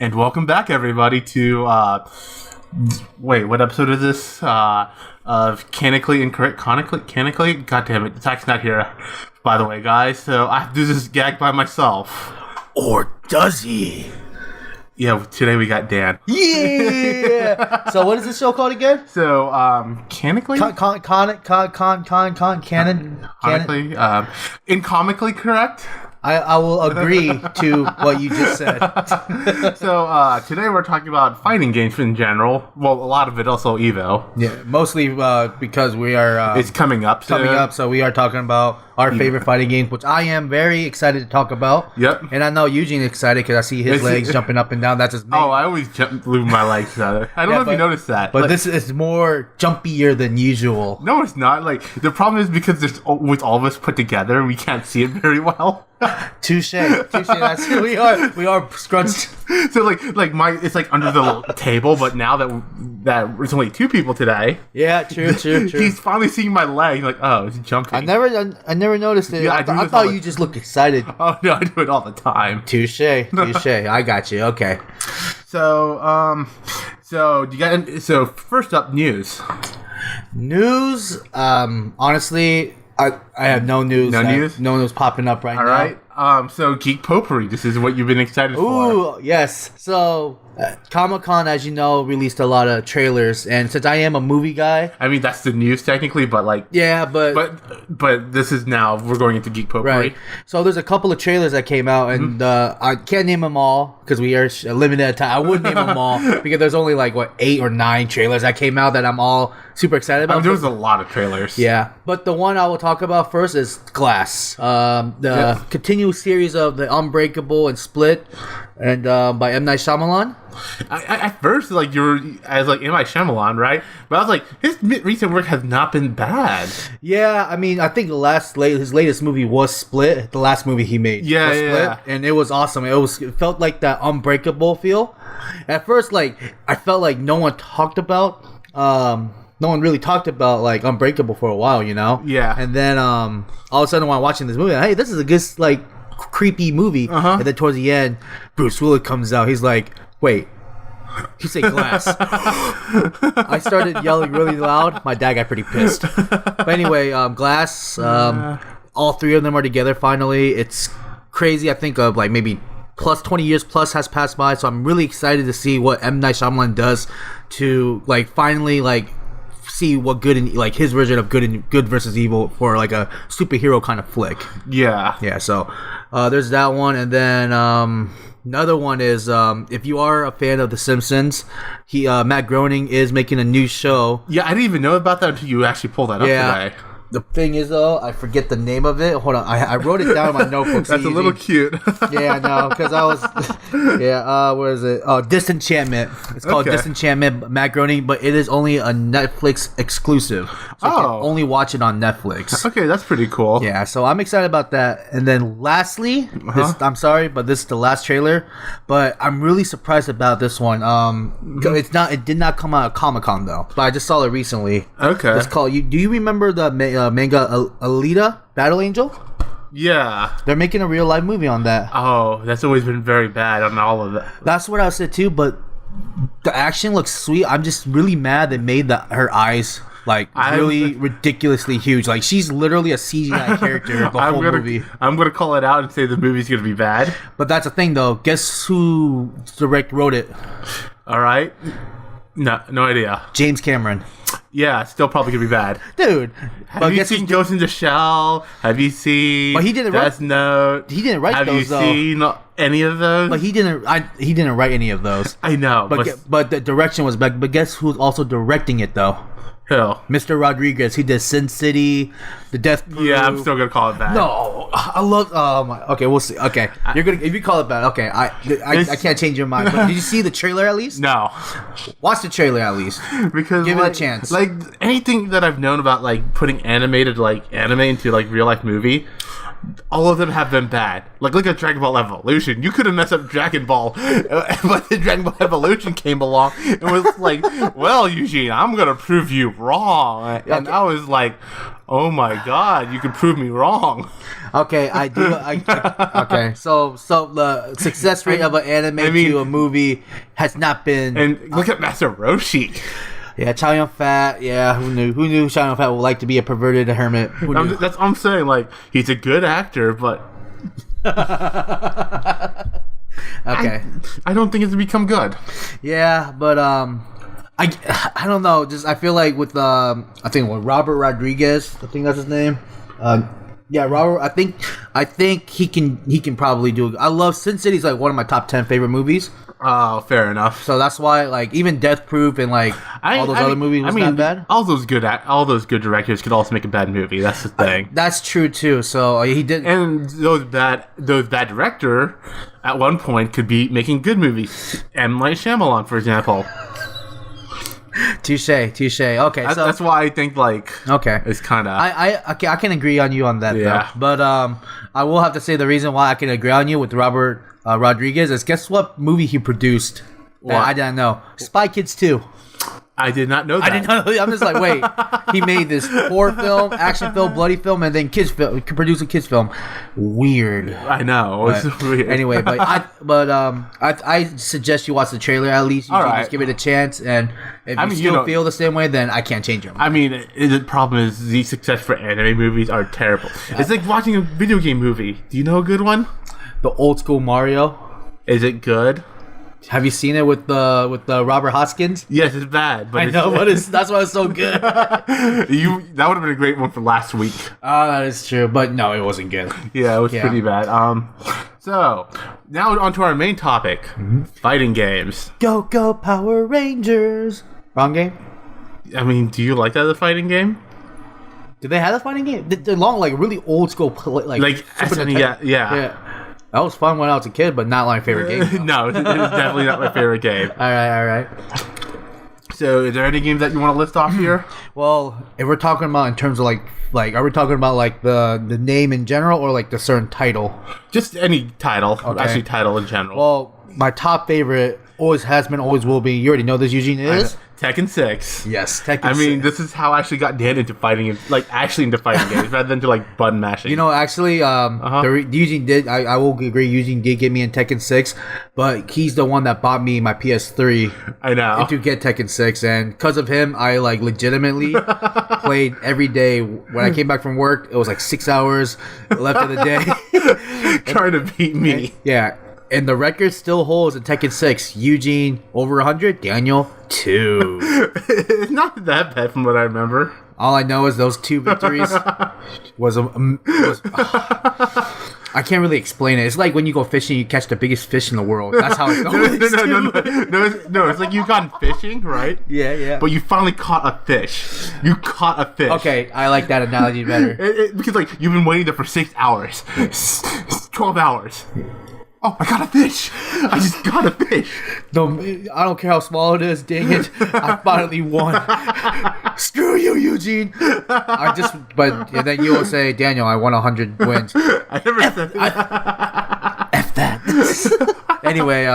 And welcome back, everybody, to, wait, what episode is this? Of Canonically Incorrect, Canonically? God damn it, Zach's not here, by the way, guys, so I have to do this gag by myself. Or does he? Yeah, today we got Dan. Yeah! So what is this show called again? So, Canonically? Canonically? Incomically correct? I will agree to what you just said. So, today we're talking about fighting games in general. Well, a lot of it also Evo. Yeah, mostly because we are... it's coming up soon. So we are talking about our favorite fighting games, which I am very excited to talk about. Yep. And I know Eugene's excited because I see his legs jumping up and down. That's his main... Oh, I always move my legs. I don't know if you noticed that. But this is more jumpier than usual. No, it's not. Like, the problem is because there's with all of us put together, we can't see it very well. Touche. That's who we are. We are scrunched. So like my it's like under the table, but now that there's only two people today. Yeah, true. He's finally seeing my leg. Like, oh, it's jumping. I never noticed it. Yeah, I thought you just looked excited. Oh no, I do it all the time. Touche. I got you. Okay. So so first up, news. Honestly, I have no news. No news? No news popping up right now. All right. So Geek Potpourri, this is what you've been excited for. Ooh, yes. So Comic-Con, as you know, released a lot of trailers, and since I am a movie guy, I mean that's the news technically, but like but this is now we're going into Geek Potpourri. Right. So there's a couple of trailers that came out, and I can't name them all because we are limited at time. I would name them all because there's only like 8 or 9 trailers that came out that I'm all super excited about. I mean, there was a lot of trailers. Yeah, but the one I will talk about first is Glass, the continuous series of the Unbreakable and Split, and by M. Night Shyamalan. At first, like I was like, M. Night Shyamalan, right? But I was like, his recent work has not been bad. Yeah, I mean, I think his latest movie was Split. The last movie he made, was Split, and it was awesome. It felt like that Unbreakable feel. At first, like I felt like no one really talked about like Unbreakable for a while, you know? Yeah. And then all of a sudden, while watching this movie, hey, this is a good like creepy movie. And then towards the end, Bruce Willis comes out. He's like, wait, you say Glass? I started yelling really loud. My dad got pretty pissed. But anyway, Glass. All 3 of them are together finally. It's crazy. I think of like maybe plus 20 years plus has passed by. So I'm really excited to see what M. Night Shyamalan does to like finally like see what good and like his version of good versus evil for like a superhero kind of flick. Yeah. So there's that one, and then another one is if you are a fan of The Simpsons, Matt Groening is making a new show. Yeah, I didn't even know about that until you actually pulled that up today. The thing is, though, I forget the name of it. Hold on, I wrote it down in my notebook. That's a little cute. Yeah, I know, because I was... where is it? Oh, Disenchantment. It's called Disenchantment, Matt Groening, but it is only a Netflix exclusive. So you can only watch it on Netflix. Okay, that's pretty cool. Yeah, so I'm excited about that. And then lastly, I'm sorry, but this is the last trailer, but I'm really surprised about this one. It did not come out at Comic-Con, though, but I just saw it recently. Okay. It's called... Do you remember the manga Alita Battle Angel? Yeah, they're making a real live movie on that. Oh, that's always been very bad on all of that. That's what I said too, but the action looks sweet. I'm just really mad they made her eyes like really ridiculously huge. Like she's literally a CGI character the whole movie. I'm gonna call it out and say the movie's gonna be bad. But that's the thing though. Guess who wrote it? All right, no idea. James Cameron. Yeah, still probably gonna be bad, dude. Have you seen Ghost in the Shell? Have you seen? But he didn't Death Note. He didn't write those. Have you seen any of those? But he didn't. He didn't write any of those. I know, but the direction was back. But guess who's also directing it though? Who? Mr. Rodriguez. He did Sin City, The Death Crew. Yeah, I'm still gonna call it bad. No, I love. Oh my. Okay, we'll see. Okay, you're gonna if you call it bad. Okay, I can't change your mind. But did you see the trailer at least? No. Watch the trailer at least. Because give it a chance. Like anything that I've known about, like putting animated like anime into like real life movie. All of them have been bad. Like, look at Dragon Ball Evolution. You could have messed up Dragon Ball, but then Dragon Ball Evolution came along and was like, well, Eugene, I'm going to prove you wrong. And I was like, Oh my god, you can prove me wrong. Okay, I do. Okay, so the success rate of an anime to a movie has not been. And look at Master Roshi. Yeah, Chow Yun-Fat. Yeah, who knew? Who knew Chow Yun-Fat would like to be a perverted hermit? Who knew? That's what I'm saying. Like, he's a good actor, but okay, I don't think it's become good. Yeah, but I don't know. Just I feel like with I think Robert Rodriguez. I think that's his name. Yeah, Robert. I think he can probably do it. I love Sin City's like one of my top 10 favorite movies. Oh, fair enough. So that's why like even Death Proof and like all those other movies was not bad. All those good directors could also make a bad movie. That's the thing. That's true too. So he did. And those bad director at one point could be making good movies. M. Night Shyamalan, for example. Touche. Okay, so that's why I think like it's kind of I can agree on you on that. Yeah. Though. But I will have to say the reason why I can agree on you with Robert Rodriguez is guess what movie he produced? That I didn't know. Spy Kids 2. I did not know that. I didn't know. I'm just like, wait. He made this horror film, action film, bloody film, and then kids film. Produced a kids film. Weird. I know. It's weird. Anyway, I suggest you watch the trailer at least. You should just give it a chance, and if you still feel the same way, then I can't change your mind. I mean, the problem is the success for anime movies are terrible. It's like watching a video game movie. Do you know a good one? The old school Mario. Is it good? Have you seen it with the Robert Hoskins? Yes, it's bad. But I know, but that's why it's so good. That would have been a great one for last week. Oh, that is true, but no, it wasn't good. Yeah, it was pretty bad. So now on to our main topic: fighting games. Go Power Rangers! Wrong game. I mean, do you like that as a fighting game? Do they have a fighting game? They're long, like really old school, like yeah. That was fun when I was a kid, but not my favorite game. No, it was definitely not my favorite game. All right. So, is there any games that you want to list off here? Well, if we're talking about in terms of like, are we talking about like the name in general or like the certain title? Just any title. Okay. Actually, title in general. Well, my top favorite always has been, always will be. You already know this, Eugene, is Tekken 6. Yes, Tekken 6. I mean, this is how I actually got Dan into fighting, like actually into fighting games, rather than to like button mashing. You know, actually, Eugene did. I will agree. Eugene did get me in Tekken 6, but he's the one that bought me my PS3. I know. To get Tekken 6, and because of him, I like legitimately played every day. When I came back from work, it was like 6 hours left of the day, trying to beat me. Yeah. And the record still holds in Tekken 6. Eugene, over 100. Daniel, 2. It's not that bad from what I remember. All I know is those 2 victories was I can't really explain it. It's like when you go fishing, you catch the biggest fish in the world. That's how it goes. No, it's like you've gone fishing, right? Yeah. But you finally caught a fish. You caught a fish. Okay, I like that analogy better. Because like you've been waiting there for 6 hours. 12 hours. Oh, I got a fish! I just got a fish! No, I don't care how small it is, dang it. I finally won. Screw you, Eugene! And then you will say, Daniel, I won 100 wins. I never said that. F that. Anyway,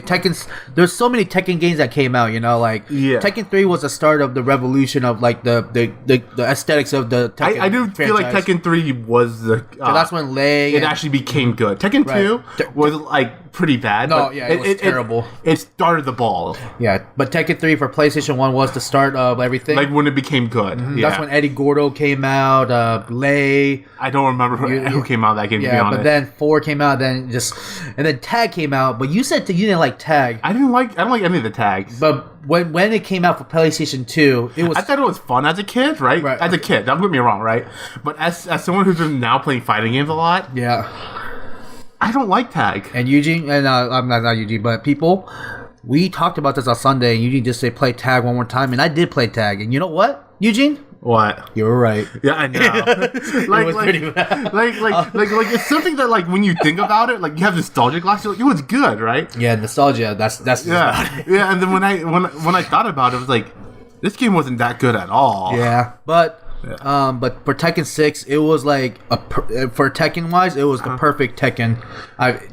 Tekken's. There's so many Tekken games that came out, like Tekken 3 was the start of the revolution of like the aesthetics of the Tekken I do franchise. Feel like Tekken 3 was the that's when it actually became good. Tekken 2 was like pretty bad. No, yeah, it was terrible. It started the ball. Yeah, but Tekken 3 for PlayStation 1 was the start of everything. Like when it became good. Mm-hmm. Yeah. That's when Eddie Gordo came out, Lei. I don't remember who came out of that game, to be honest. But then 4 came out, and then Tag came out. But you said you didn't like Tag. I don't like any of the tags. But when it came out for PlayStation 2, I thought it was fun as a kid, right? As a kid, don't get me wrong, right? But as someone who's been now playing fighting games a lot, I don't like Tag. And Eugene, and I'm not Eugene, but people, we talked about this on Sunday, and Eugene just say play Tag one more time, and I did play Tag, and you know what, Eugene? What? You were right. Yeah, I know. like it's something that like when you think about it, like you have nostalgia glass, you're like, it was good, right? Yeah, nostalgia. That's yeah. And then when I thought about it, I was like, this game wasn't that good at all. Yeah, but But for Tekken 6, it was like for Tekken wise, it was the perfect Tekken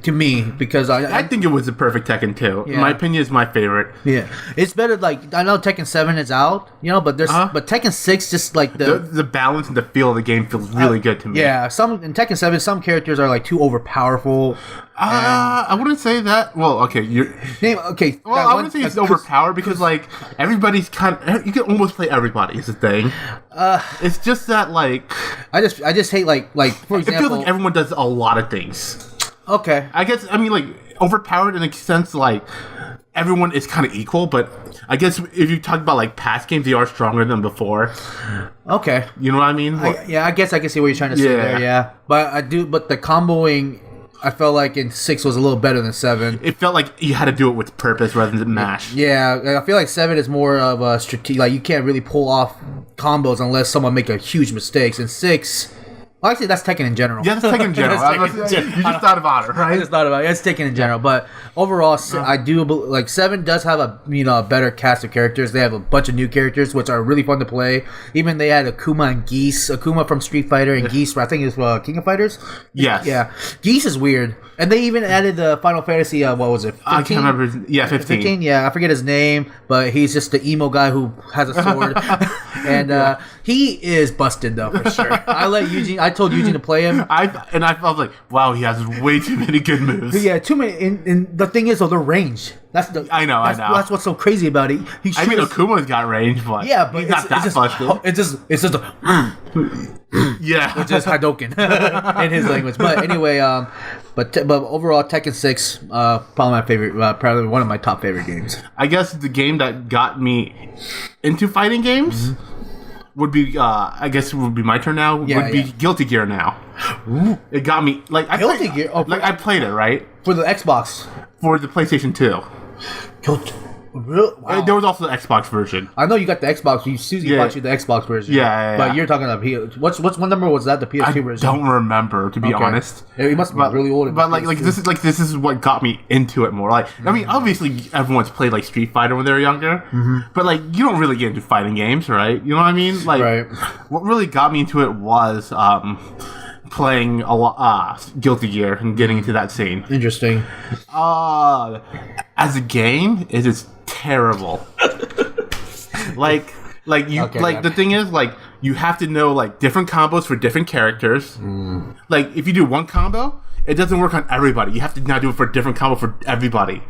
to me because I think it was the perfect Tekken 2. Yeah. In my opinion, is my favorite. Yeah, it's better. Like I know Tekken 7 is out, but but Tekken 6 just like the balance and the feel of the game feels really good to me. Yeah, in Tekken 7, some characters are like too overpowerful. I wouldn't say that. Well, okay, okay. Well, I wouldn't say it's overpowered because like everybody's you can almost play everybody. Is the thing. It's just that like I just hate like for example, it feels like everyone does a lot of things. Okay, I guess I mean like overpowered in a sense like everyone is kind of equal, but I guess if you talk about like past games, they are stronger than before. Okay, you know what I mean? I guess I can see what you're trying to say there. Yeah, but the comboing, I felt like in 6 was a little better than 7. It felt like you had to do it with purpose rather than mash. Yeah, I feel like 7 is more of a strategic. Like you can't really pull off combos unless someone make a huge mistakes. And 6, well, actually that's Tekken in general. Yeah, that's Tekken in general. You just thought about it, right? I just thought about it. It's Tekken in general, but overall, I do like 7 does have a better cast of characters. They have a bunch of new characters which are really fun to play. Even they had Akuma and Geese. Akuma from Street Fighter and Geese, I think it's King of Fighters. Yes. Yeah, Geese is weird. And they even added the Final Fantasy, what was it? 15? I can't remember. Yeah, 15. Yeah, I forget his name, but he's just the emo guy who has a sword. And he is busted, though, for sure. I told Eugene to play him. I felt like, wow, he has way too many good moves. Yeah, too many. And the thing is, though, the range. I know. That's what's so crazy about it. I mean, Akuma's got range, but yeah, but he's not that busted. It's just a yeah, which is Hadouken in his language. But anyway, but overall, Tekken 6, probably my favorite, probably one of my top favorite games. I guess the game that got me into fighting games would be, I guess it would be my turn now. Would be Guilty Gear now. Ooh. It got me like Guilty Gear. Oh, like I played it right for the Xbox, for the PlayStation 2. Wow. There was also the Xbox version. I know you got the Xbox. Susie bought you the Xbox version. Yeah. But you're talking about what's what number was that? The PS2 version. I don't remember, to be honest. It must be really old. But this is what got me into it more. Like I mean, obviously everyone's played like Street Fighter when they were younger, but like you don't really get into fighting games, right? You know what I mean? Like what really got me into it was playing a lot Guilty Gear and getting into that scene. Interesting. As a game, it is terrible. The thing is, like, you have to know like different combos for different characters. Like if you do one combo, it doesn't work on everybody. You have to now do it for a different combo for everybody.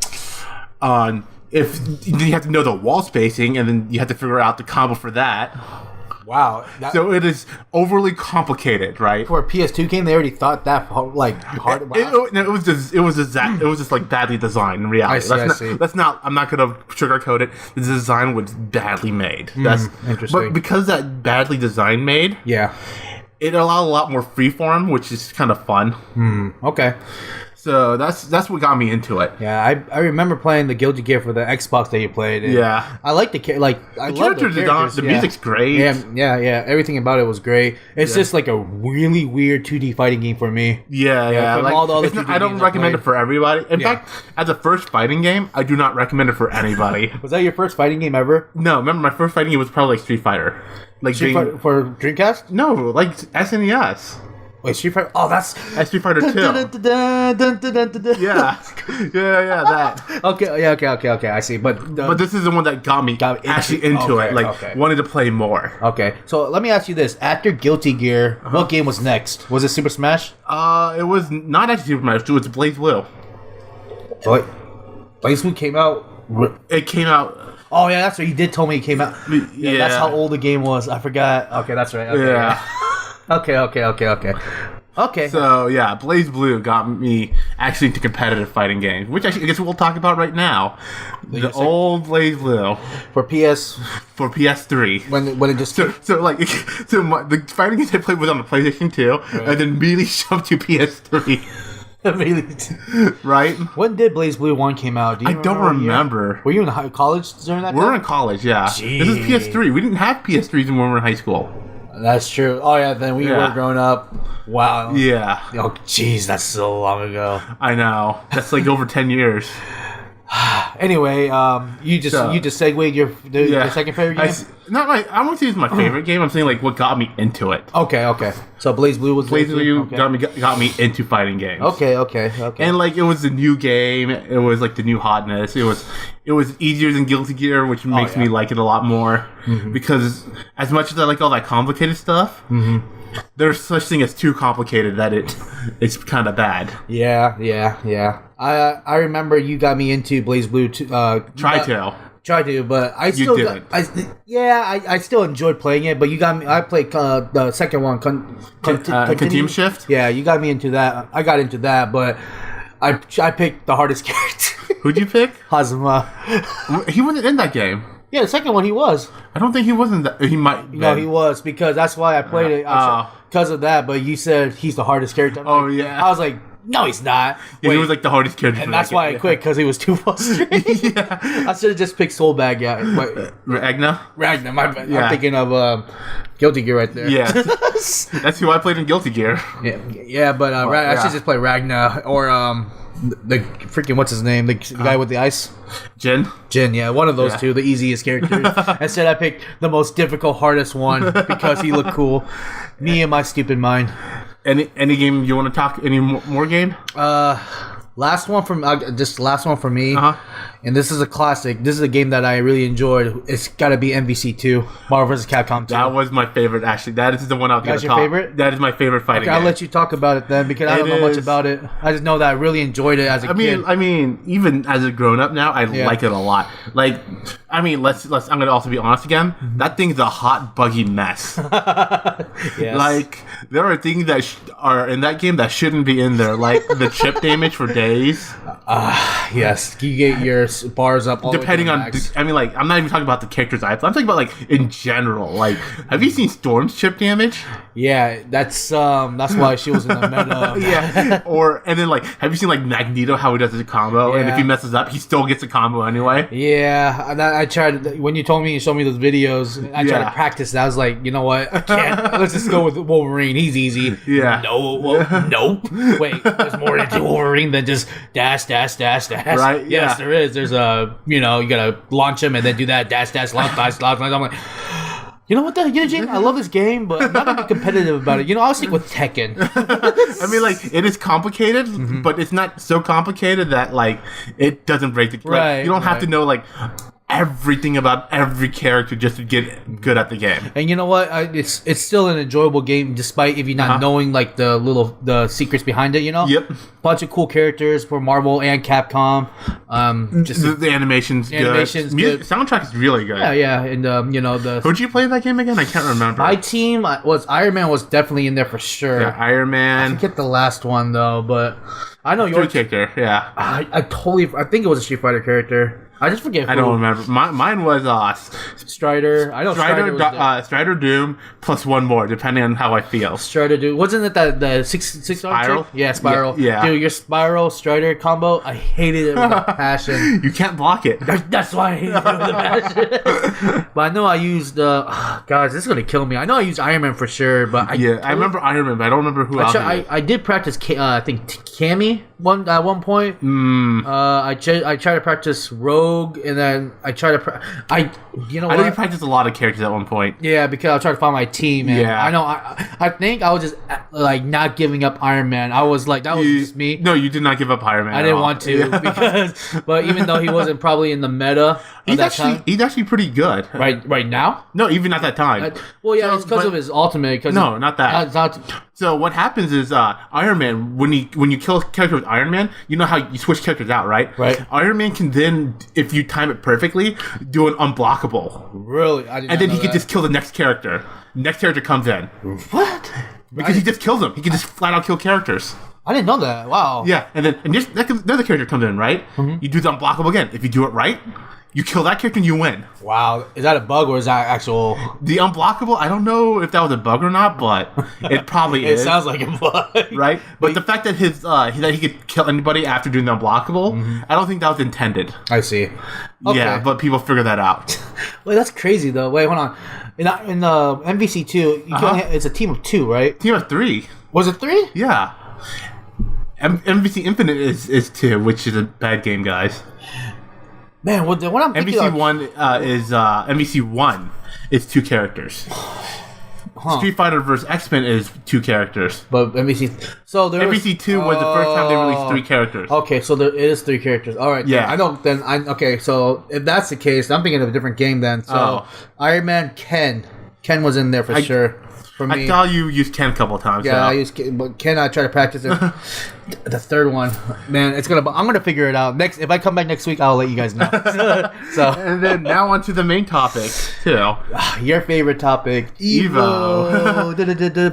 If you have to know the wall spacing, and then you have to figure out the combo for that. Wow. So it is overly complicated, right? For a PS2 game, they already thought that hard. It was just like badly designed in reality. I see. I'm not gonna sugarcoat it. The design was badly made. That's interesting. But because that badly designed made, it allowed a lot more freeform, which is kind of fun. Okay. So that's what got me into it. Yeah, I remember playing the Guilty Gear for the Xbox that you played. And I like the characters. The music's great. Yeah. Everything about it was great. It's just like a really weird 2D fighting game for me. Yeah. Like, all the other I don't recommend it for everybody. In fact, as a first fighting game, I do not recommend it for anybody. Was that your first fighting game ever? No, remember my first fighting game was probably like Street Fighter. Like Fighter for Dreamcast? No, like SNES. Wait, Street Fighter? Oh, that's Street Fighter 2. Yeah, that. Okay. I see. But this is the one that got me actually into it. Like wanted to play more. Okay, so let me ask you this: after Guilty Gear, what game was next? Was it Super Smash? It was not actually Super Smash. It was Blaze Blue. What? Blaze Blue came out. It came out. Oh yeah, that's right. You did tell me it came out. Yeah, that's how old the game was. I forgot. Okay, that's right. Okay. Yeah. Okay. So yeah, Blaze Blue got me actually into competitive fighting games, which I guess we'll talk about right now. The old Blaze Blue for PS3 when it just the fighting games I played was on the PlayStation 2, and then immediately jumped to PS3. Right? When did Blaze Blue 1 came out? I don't remember. Were you in college during that time? We're in college, yeah. Jeez. This is PS3. We didn't have PS3s when we were in high school. That's true. Oh yeah, then we were growing up. Wow. Yeah. Oh jeez, that's so long ago. I know. That's like over 10 years. Anyway, you just segued your second favorite game. I won't say it's my favorite game. I'm saying like what got me into it. Okay. So Blaze Blue was got me into fighting games. Okay. And like it was the new game. It was like the new hotness. It was easier than Guilty Gear, which makes me like it a lot more. Because as much as I like all that complicated stuff, there's such thing as too complicated that it's kind of bad. Yeah. I remember you got me into Blaze Blue. Try to, but I still I still enjoyed playing it. But you got me. I played the second one, Continuum Shift. Yeah, you got me into that. I got into that, but I picked the hardest character. Who'd you pick? Hazuma. He wasn't in that game. Yeah, the second one he was. I don't think he wasn't. He might. No, he was because that's why I played it because of that. But you said he's the hardest character. Yeah. I was like, no, he's not. Yeah, he was like the hardest character. And that's why I quit because he was too frustrating. I should have just picked Soul Bag. Yeah, Ragna. My bad. I'm thinking of Guilty Gear right there. Yeah, that's who I played in Guilty Gear. Yeah, but I should just play Ragna or the freaking what's his name? The guy with the ice. Jin, yeah, one of those two, the easiest characters. Instead, I picked the most difficult, hardest one because he looked cool. Me and my stupid mind. Any game you want to talk? Any more game? Last one for me. And this is a classic. This is a game that I really enjoyed. It's got to be MVC 2, Marvel vs. Capcom 2. That was my favorite, actually. That is the one I was going to talk. That's your favorite? That is my favorite fighting game. I'll let you talk about it then, because I don't know much about it. I just know that I really enjoyed it as a kid. I mean, even as a grown-up now, I like it a lot. Like, I mean, let's. I'm going to also be honest again. That thing's a hot, buggy mess. Yes. Like, there are things that are in that game that shouldn't be in there, like the chip damage for days. Yes. You get your bars up all depending the way on I mean, like, I'm not even talking about the characters I play. I'm talking about like in general. Like, have you seen Storm's chip damage? Yeah, that's why she was in the meta. Yeah. And then like, have you seen like Magneto, how he does his combo, and if he messes up, he still gets a combo anyway? Yeah, I tried when you told me, you showed me those videos. I tried to practice that. I was like, you know what, I can't. Let's just go with Wolverine. He's easy. Yeah. Nope. Wait, there's more to Wolverine than just dash. Right? Yes, there is. There's you gotta launch him and then do that dash launch. I'm like, you know what the Eugene? I love this game, but I'm not gonna be competitive about it. I'll stick with Tekken. I mean, like, it is complicated, but it's not so complicated that like it doesn't break the right. You don't have to know like everything about every character just to get good at the game. And you know what? It's still an enjoyable game, despite if you're not knowing like the secrets behind it. Yep. Bunch of cool characters for Marvel and Capcom. Just the animation's good. Soundtrack is really good. Yeah. And the. Who'd you play in that game again? I can't remember. My team was Iron Man was definitely in there for sure. Yeah, Iron Man. I forget the last one though, but I know your character. Yeah. I think it was a Street Fighter character. I just forget. I don't remember. Mine was Strider. I know Strider Doom plus one more, depending on how I feel. Strider Doom. Wasn't it the six Spiral? Yeah, Spiral. Yeah. Dude, your Spiral Strider combo, I hated it with a passion. You can't block it. That's why I hated it with a passion. But I know I used guys, this is gonna kill me. I know I used Iron Man for sure, but I remember Iron Man, but I don't remember who else. I did practice. I think Cammy at one point. I tried to practice Rogue. And then I try to. I know you practiced a lot of characters at one point. Yeah, because I tried to find my team. And I know. I think I was just like not giving up Iron Man. I was like, that was just me. No, you did not give up Iron Man. I didn't want to because, but even though he wasn't probably in the meta, he's actually pretty good. Right now. No, even at that time. It's because of his ultimate. No, not that. So what happens is Iron Man, when you kill a character with Iron Man, you know how you switch characters out, right? Right. Iron Man can then, if you time it perfectly, do an unblockable. Really? And then he can just kill the next character. Next character comes in. What? Because he just kills them. He can just flat out kill characters. I didn't know that. Wow. Yeah, and then another character comes in, right? You do the unblockable again. If you do it right, you kill that character and you win. Wow. Is that a bug or is that actual... The unblockable, I don't know if that was a bug or not, but it probably is. It sounds like a bug. Right? But the fact that that he could kill anybody after doing the unblockable, I don't think that was intended. I see. Okay. Yeah, but people figure that out. Wait, that's crazy though. Wait, hold on. In the MVC 2, it's a team of 2, right? Team of 3. Was it 3? Yeah. MVC Infinite is 2, which is a bad game, guys. Man, what I'm thinking MVC of, one is MVC one is 2 characters. Street Fighter vs. X-Men is 2 characters. but MVC. So there was, MVC 2 was the first time they released 3 characters. Okay, so there is 3 characters. All right, Yeah. then. I know. Then okay. So if that's the case, I'm thinking of a different game then. So Iron Man Ken was in there for sure. For me, I thought you used Ken a couple of times. yeah, I used Ken, but Ken, I try to practice it. The third one, man, I'm gonna figure it out next. If I come back next week, I'll let you guys know. So, and then now on to the main topic too. Your favorite topic, Evo.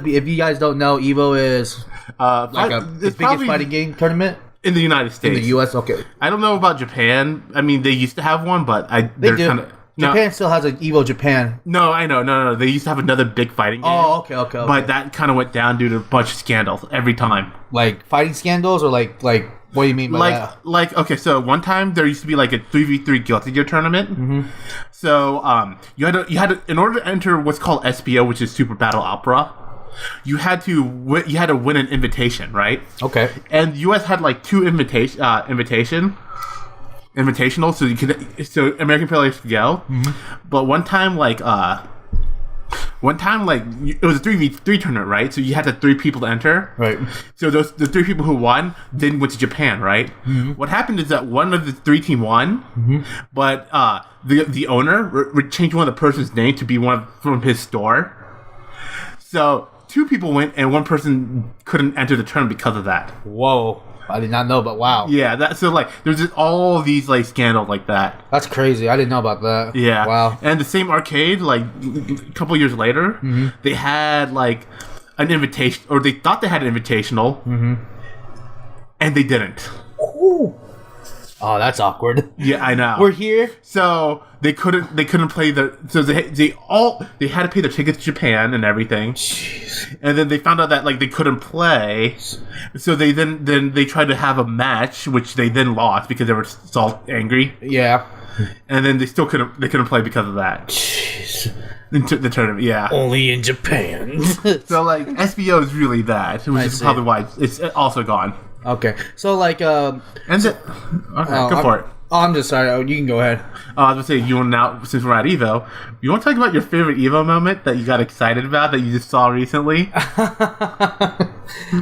If you guys don't know, Evo is like the biggest fighting game tournament in the United States. in the U.S. Okay, I don't know about Japan. I mean, they used to have one, but they do. Japan still has an Evo Japan. No, I know. No. They used to have another big fighting game. Oh, okay. But that kind of went down due to a bunch of scandals every time. Like fighting scandals, or like what do you mean by that? Okay, so one time there used to be like a 3v3 Guilty Gear tournament. Mm-hmm. So you had to in order to enter what's called SBO, which is Super Battle Opera. You had to win an invitation, right? Okay. And the U.S. had like 2 invitational, so American players could go. Mm-hmm. But one time it was a 3v3 tournament, right? So you had the 3 people to enter. Right. So the 3 people who won then went to Japan, right? Mm-hmm. What happened is that one of the 3 team won, mm-hmm. but the owner changed one of the person's name to be one from his store. So 2 people went and 1 person couldn't enter the tournament because of that. Whoa. I did not know, but wow. Yeah, so like there's just all these like scandals like that. That's crazy. I didn't know about that. Yeah. Wow. And the same arcade, like a couple years later, mm-hmm. they had like an invitation, or they thought they had an invitational, mm-hmm. and they didn't. Ooh. Oh, that's awkward. Yeah, I know. We're here, so they couldn't play so they had to pay their tickets to Japan and everything. Jeez. And then they found out that like they couldn't play, so they then tried to have a match, which they then lost because they were so angry. Yeah. And then they couldn't play because of that. Jeez. The tournament, yeah. Only in Japan. So like SBO is really that, which is probably why it's also gone. Okay, so like, go for it. Oh, I'm just sorry. You can go ahead. I was gonna say, you want now, since we're at Evo, you want to talk about your favorite Evo moment that you got excited about that you just saw recently?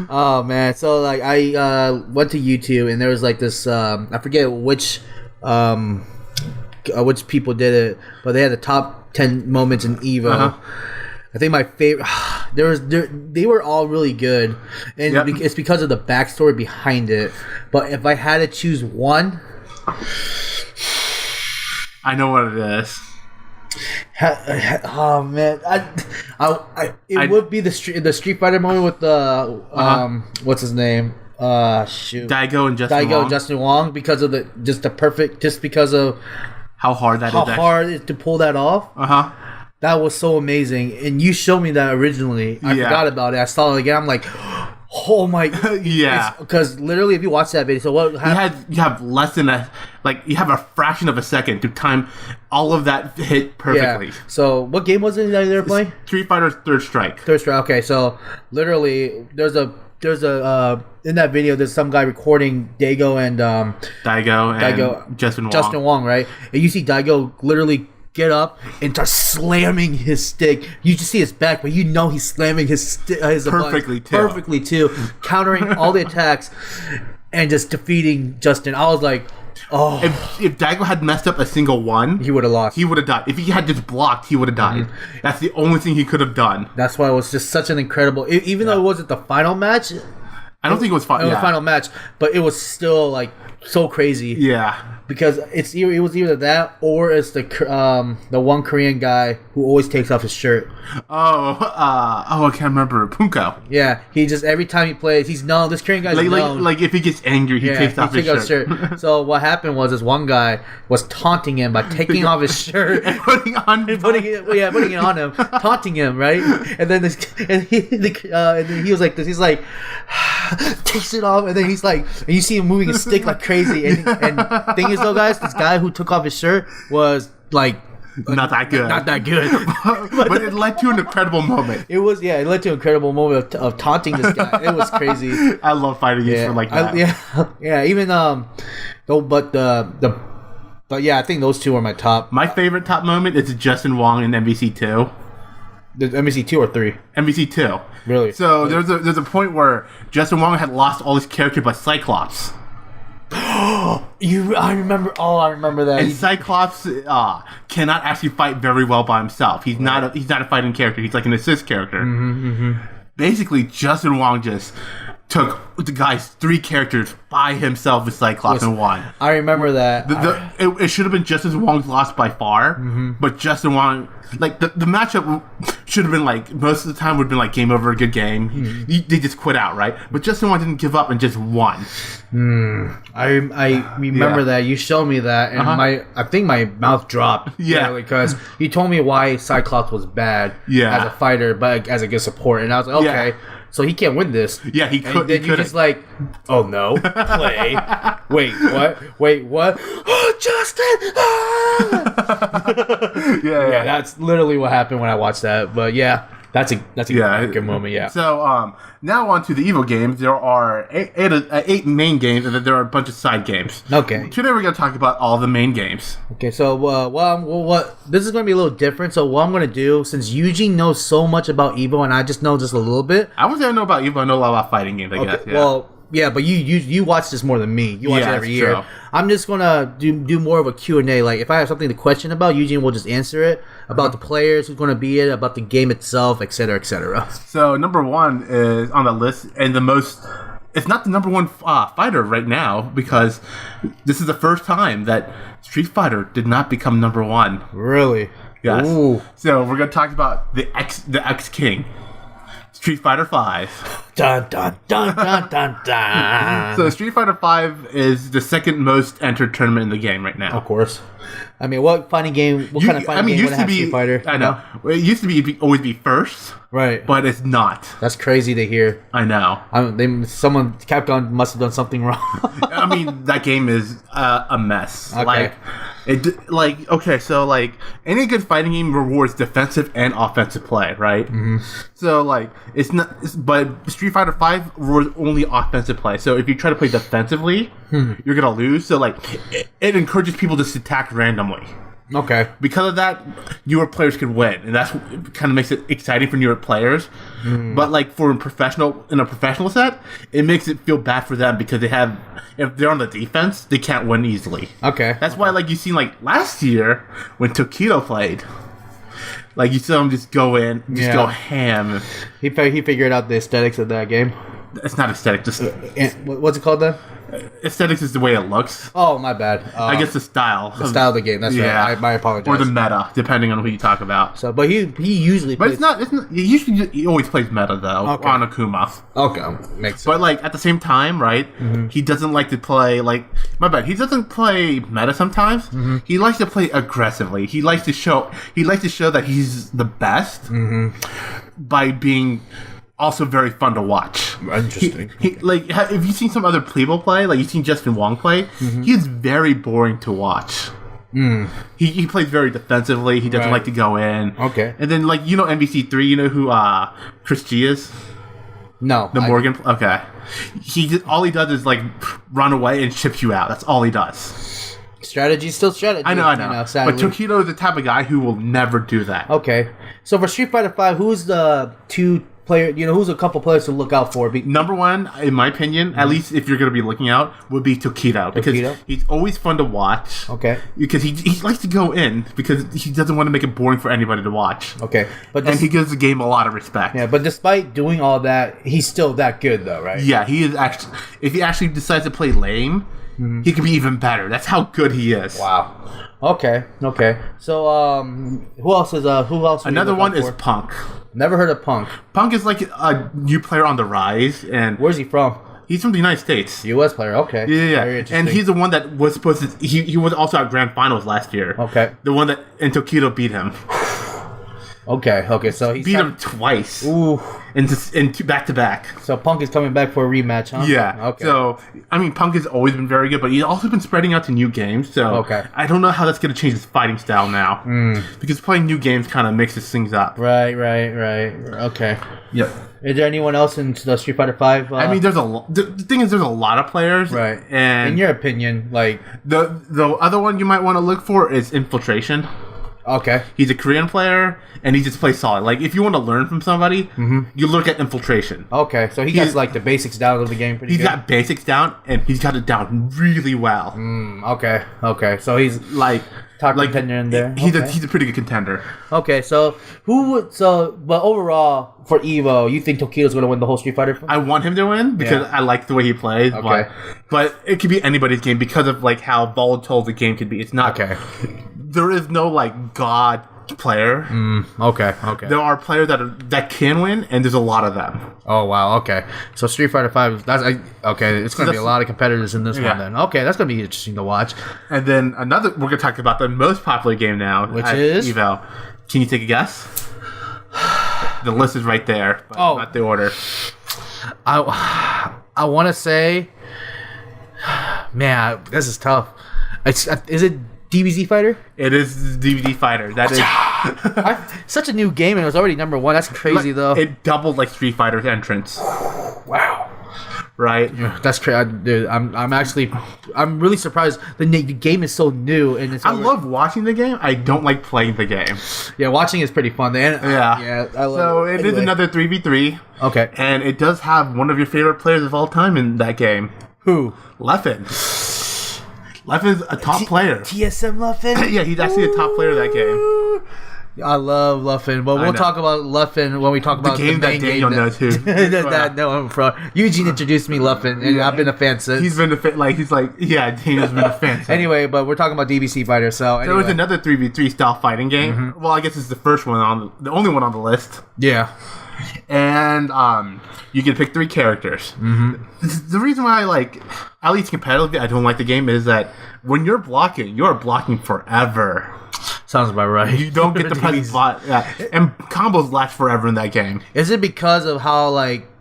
Oh man, so like I went to YouTube and there was like this I forget which people did it, but they had the top 10 moments in Evo. Uh-huh. I think my favorite. They were all really good, and it's because of the backstory behind it. But if I had to choose one, I know what it is. Oh man, it would be the Street Fighter moment with the what's his name? Shoot, Daigo and Justin Wong. Because of because of how hard it is to pull that off. That was so amazing, and you showed me that originally. I forgot about it. I saw it again. I'm like, oh my, yeah. Because literally, if you watch that video, so what happened? You have less than you have a fraction of a second to time all of that hit perfectly. Yeah. So what game was it that they were playing? Street Fighter Third Strike. Okay, so literally, there's a in that video, there's some guy recording Daigo and Justin Wong, right? And you see Daigo literally get up and start slamming his stick. You just see his back, but you know he's slamming his perfectly too, countering all the attacks and just defeating Justin. I was like, oh. If Daigo had messed up a single one, he would have lost. He would have died. If he had just blocked, he would have died. Mm-hmm. That's the only thing he could have done. That's why it was just such an incredible. Even though it wasn't the final match. I don't think it was final. It was the final match, but it was still like so crazy. Yeah. Because it was either that or it's the one Korean guy who always takes off his shirt. I can't remember. Punko. Yeah, he just every time he plays, he's known. This Korean guy's known. Like if he gets angry, he takes off his shirt. So what happened was this one guy was taunting him by taking off his shirt and putting it on him, taunting him, right? And then he was like this. He's like takes it off, and then he's like, and you see him moving his stick like crazy. And thing is though, guys, this guy who took off his shirt was like not that good. But it led to an incredible moment. It led to an incredible moment of taunting this guy. It was crazy. I love fighting games for like that. Even but the But yeah, I think those two are my top. My favorite top moment is Justin Wong in MVC2. The MVC 2 or 3? MVC2. Really? So there's a point where Justin Wong had lost all his characters by Cyclops. I remember that. And Cyclops cannot actually fight very well by himself. He's not a fighting character. He's like an assist character. Basically, Justin Wong just took the guy's 3 characters by himself with Cyclops and won. I remember that. It should have been Justin Wong's loss by far, but Justin Wong, like the matchup should have been like most of the time would have been like game over, a good game. They just quit out, right? But Justin Wong didn't give up and just won. I remember that you showed me that, and I think my mouth dropped. Because you told me why Cyclops was bad as a fighter, but as a good support, and I was like, okay. So he can't win this. Yeah, he could. And then you just like, oh no, play. Wait, what? Oh, Justin! Ah! yeah, that's literally what happened when I watched that. But yeah, that's a good moment. Yeah. So now on to the Evo games. There are eight main games, and then there are a bunch of side games. Okay. Today we're going to talk about all the main games. Okay. So what this is going to be a little different. So what I'm going to do, since Eugene knows so much about Evo, and I just know just a little bit. I wouldn't say I know about Evo. I know a lot about fighting games. I guess. Yeah. Well. Yeah, but you watch this more than me. You watch it every year. True. I'm just gonna do more of a Q&A. Like if I have something to question about, Eugene will just answer it about the players, who's gonna be it, about the game itself, etc., etc. So number 1 is on the list, and it's not the number 1 fighter right now, because this is the first time that Street Fighter did not become number 1. Really? Yes. Ooh. So we're gonna talk about the X King. Street Fighter 5. Dun dun dun dun dun dun. So Street Fighter 5 is the second most entered tournament in the game right now. Of course. I mean, what fighting game? What kind of fighting game would have Street Fighter? I know. Well, it used to be always be first, right? But it's not. That's crazy to hear. I know. Capcom must have done something wrong. I mean, that game is a mess. Okay. So any good fighting game rewards defensive and offensive play, right? So it's not, but Street Fighter 5 rewards only offensive play. So if you try to play defensively, you're gonna lose. So it encourages people to just attack randomly. Okay. Because of that, newer players can win, and that's what kind of makes it exciting for newer players. But for in a professional set, it makes it feel bad for them because if they're on the defense, they can't win easily. Okay. That's why you seen last year when Tokido played, you saw him just go in, go ham. He figured out the aesthetics of that game. It's not aesthetic, just what's it called then? Aesthetics is the way it looks. Oh, my bad. I guess the style. The style of the game. That's right. I apologize. Or the meta, depending on who you talk about. So, but he usually. But it's not. He always plays meta though. Okay. On Akuma. Okay, makes sense. But at the same time, right? He doesn't like to play my bad. He doesn't play meta sometimes. He likes to play aggressively. He likes to show that he's the best by being also very fun to watch. Interesting. Have you seen some other people play? You've seen Justin Wong play? He's very boring to watch. He plays very defensively. He doesn't like to go in. Okay. And then MVC3, you know who Chris G is? No. Morgan? Okay. All he does is run away and chip you out. That's all he does. Strategy's still strategy. I know. But Tokido is the type of guy who will never do that. Okay. So for Street Fighter 5, who's the 2 player, who's a couple players to look out for? Number 1, in my opinion, at least if you're going to be looking out, would be Tokido. Because he's always fun to watch. Okay. Because he likes to go in because he doesn't want to make it boring for anybody to watch. Okay. And he gives the game a lot of respect. Yeah, but despite doing all that, he's still that good though, right? Yeah, he is actually. If he actually decides to play lame, he could be even better. That's how good he is. Wow. Okay. So, who else is Another one is Punk. Never heard of Punk. Punk is a new player on the rise, and where's he from? He's from the United States. U.S. player, okay. Yeah. And he's the one that was supposed to. He was also at Grand Finals last year. Okay. The one that Tokido beat him. Okay. So he's Beat him twice. Ooh. In back to back. So Punk is coming back for a rematch, huh? Yeah. Okay. So, I mean, Punk has always been very good, but he's also been spreading out to new games. So, Okay. I don't know how that's going to change his fighting style now. Because playing new games kind of mixes things up. Right. Okay. Yep. Is there anyone else in the Street Fighter V? I mean, there's the thing is, there's a lot of players. Right. And in your opinion, like... The other one you might want to look for is Infiltration. Okay. He's a Korean player, and he just plays solid. Like, if you want to learn from somebody, you look at Infiltration. Okay, so he has, like, the basics down of the game pretty good? He's got basics down, and he's got it down really well. Okay. So he's, like... top contender in there? He's a pretty good contender. Okay, but overall, for Evo, you think Tokido's going to win the whole Street Fighter? I want him to win, because I like the way he plays, Okay. but it could be anybody's game because of, like, how volatile the game could be. It's not... Okay. There is no, like, god player. Okay. There are players that can win, and there's a lot of them. Oh wow. Okay. So Street Fighter V. It's going to be a lot of competitors in this one. Then. Okay, that's going to be interesting to watch. And then we're going to talk about the most popular game now, which is Evo. Can you take a guess? The list is right there. But not the order. I want to say, man, this is tough. Is it DBZ Fighter? It is DVD Fighter. That is such a new game, and it was already number one. That's crazy, though. It doubled like Street Fighter's entrance. Wow. Right? Yeah, that's crazy, dude. I'm really surprised. The game is so new, and it's. I love watching the game. I don't like playing the game. Yeah, watching is pretty fun. I love so it. It is another 3v3. Okay. And it does have one of your favorite players of all time in that game. Who? Leffen. Leffen's a top player. TSM Leffen? Yeah, he's actually a top player of that game. I love Leffen, but we'll talk about Leffen when we talk about the main game. You'll know too. Eugene introduced me Leffen, and I've been a fan since. He's been a fan. Daniel's been a fan. Since. Anyway, but we're talking about DBC Fighter. So anyway. There was another 3v3 style fighting game. Well, I guess it's the first one the only one on the list. Yeah. And you can pick 3 characters. The reason why at least competitively, I don't like the game is that when you're blocking forever. Sounds about right. You don't get the press bot. Yeah. And combos last forever in that game. Is it because of how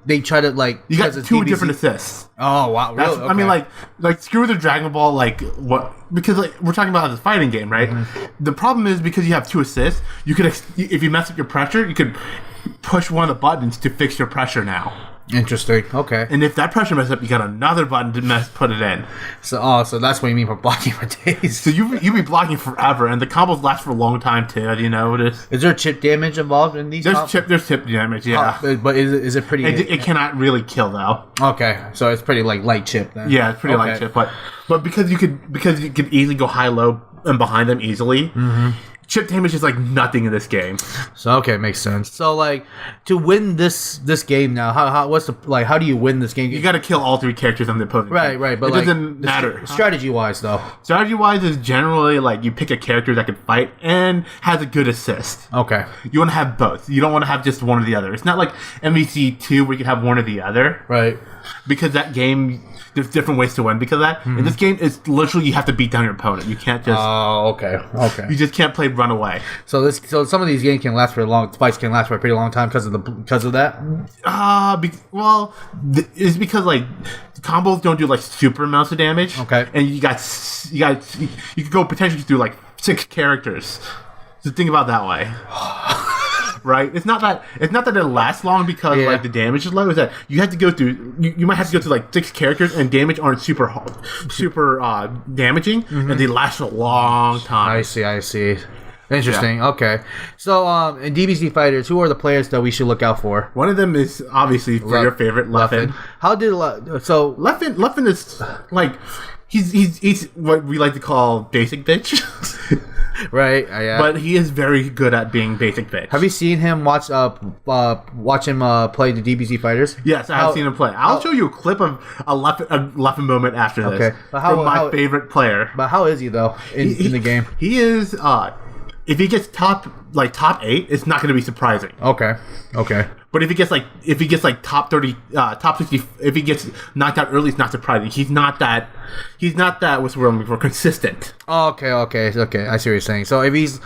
they try to you got 2 different assists. Oh wow! Really? Okay. I mean, screw the Dragon Ball. What? Because we're talking about this fighting game, right? The problem is because you have 2 assists. You could, if you mess up your pressure, you could push one of the buttons to fix your pressure now. Interesting. Okay. And if that pressure messes up, you got another button to put it in. So that's what you mean for blocking for days. So you be blocking forever, and the combos last for a long time too. Do you notice? Is there chip damage involved in these? There's chip damage. Yeah. But is it pretty? It cannot really kill though. Okay, so it's pretty light chip then. Yeah, it's pretty light chip, but because you could easily go high low and behind them easily. Chip damage is nothing in this game. So okay, makes sense. So to win this game now, how do you win this game? You got to kill all 3 characters on the opponent. Right. But it doesn't matter. Strategy wise, though. Strategy wise is generally you pick a character that can fight and has a good assist. Okay. You want to have both. You don't want to have just one or the other. It's not like MVC 2 where you can have one or the other. Right. Because that game, there's different ways to win because of that. In this game, it's literally you have to beat down your opponent. You can't just... Oh, okay. You just can't play run away. So some of these games fights can last for a pretty long time because of that? It's because combos don't do super amounts of damage. Okay. And you could go potentially through 6 characters. So think about that way. Right? It's not that it lasts long because the damage is low. Is that you have to go through you might have to go through 6 characters and damage aren't super damaging and they last a long time. I see. Interesting. Yeah. Okay. So in DBZ Fighters, who are the players that we should look out for? One of them is obviously your favorite, Leffen. Leffen is he's what we like to call basic bitch. Right, yeah. But he is very good at being basic bitch. Have you seen him watch him play the DBZ Fighters? Yes, I have seen him play. I'll show you a clip of a Leffen moment after this. Okay. From my favorite player. But how is he though in the game? He is if he gets top 8, it's not going to be surprising. Okay. But if he gets like top 30, top 60, if he gets knocked out early, it's not surprising. He's not that what's the word I'm looking for, consistent. Oh, okay. I see what you're saying. So if he's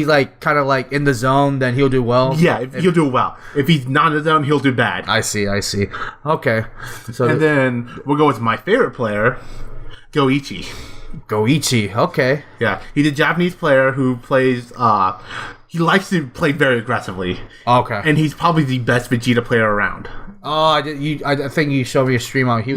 like kind of like in the zone, then he'll do well. Yeah, he'll do well. If he's not in the zone, he'll do bad. I see. Okay. So and then we'll go with my favorite player, Goichi. Okay. Yeah, he's a Japanese player who plays. He likes to play very aggressively. Okay. And he's probably the best Vegeta player around. Oh, I think you showed me a stream on. He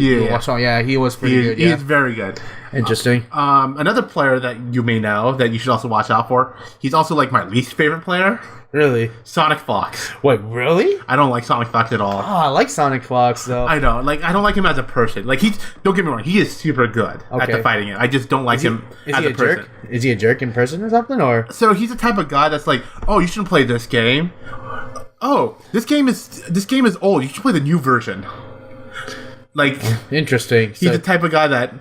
was pretty good. He's very good. Interesting. Another player that you may know that you should also watch out for. He's also like my least favorite player. Really? Sonic Fox. Wait, really? I don't like Sonic Fox at all. Oh, I like Sonic Fox though. I know. Like, I don't like him as a person. Like, don't get me wrong, he is super good at the fighting it. I just don't like him as a person. Jerk? Is he a jerk in person or something? Or so he's the type of guy that's like, oh, you shouldn't play this game. Oh, this game is old. You should play the new version. Like, interesting. He's the type of guy that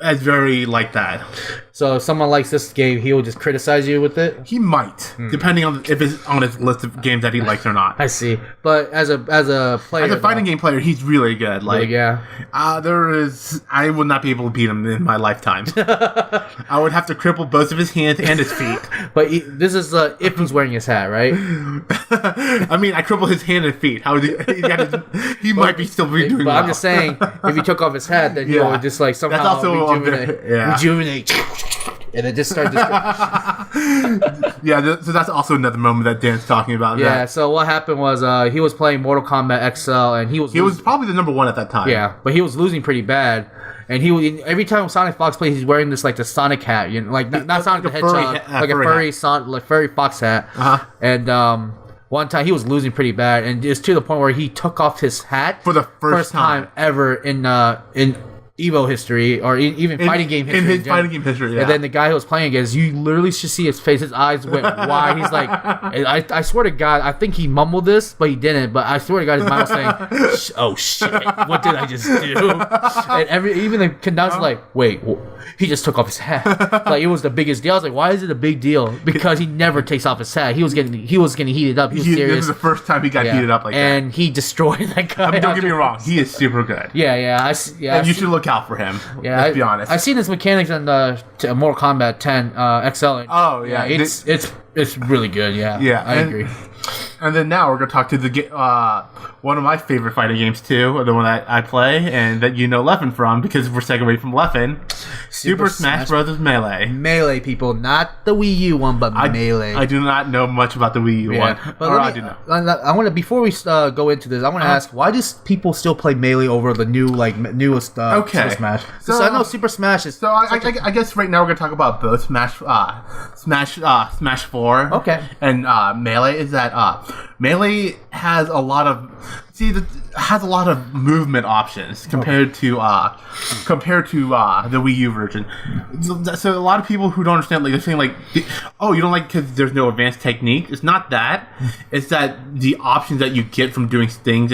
is very like that. So if someone likes this game, he will just criticize you with it? He might, depending on if it's on his list of games that he likes or not. I see. But as a player, as a fighting game player, he's really good. Like, yeah. I would not be able to beat him in my lifetime. I would have to cripple both of his hands and his feet. But this is if he's wearing his hat, right? I mean, I cripple his hand and feet. How would he might be still be doing but well. I'm just saying, if he took off his hat, then he would just like somehow rejuvenate. And it just started. So that's also another moment that Dan's talking about. Yeah. So what happened was he was playing Mortal Kombat XL, and he was probably the number one at that time. Yeah, but he was losing pretty bad. And every time Sonic Fox plays, he's wearing this like the Sonic hat, you know, like not Sonic the Hedgehog, like a furry fox hat. Uh-huh. And one time he was losing pretty bad, and it's to the point where he took off his hat for the first time ever in Evo history, or even fighting game history. In his fighting game history, yeah. And then the guy who was playing against, you literally should see his face. His eyes went wide. He's like, I swear to God, I think he mumbled this, but he didn't. But I swear to God, his mind was saying, oh shit, what did I just do? And even the conductor like, wait, he just took off his hat. Like, it was the biggest deal. I was like, why is it a big deal? Because he never takes off his hat. He was getting heated up. He was serious. This is the first time he got heated up like that. And he destroyed that guy. I mean, don't get me wrong, he is super good. Yeah. And you should look out for him. Yeah, let's be honest. I've seen his mechanics in Mortal Kombat 10 XL. Oh yeah, it's really good. Yeah, I agree. And then now we're gonna talk to the one of my favorite fighting games too, the one that I play and that you know Leffen from because we're segueing from Leffen. Super Smash Bros. Melee. Melee, people, not the Wii U one, but Melee. I do not know much about the Wii U one, but I do know. I want to before we go into this, I want to ask why do people still play Melee over the newest Super Smash? So I know Super Smash is. So I guess right now we're gonna talk about both Smash 4. Okay. And Melee is that Melee has a lot of movement options compared to the Wii U version. So a lot of people who don't understand, like, they're saying like, oh, you don't like because there's no advanced technique. It's not that. It's that the options that you get from doing things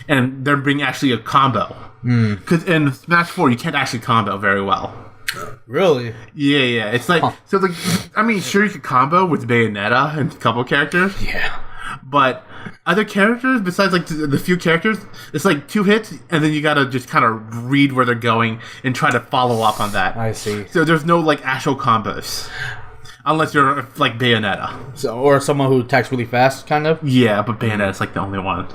and they're bringing actually a combo. Because in Smash 4 you can't actually combo very well. Really? Yeah. It's like so. Like, I mean, sure you could combo with Bayonetta and a couple characters. Yeah. But other characters, besides like the few characters, it's like 2 hits, and then you gotta just kind of read where they're going and try to follow up on that. I see. So there's no like actual combos. Unless you're like Bayonetta. So, or someone who attacks really fast, kind of? Yeah, but Bayonetta's like the only one.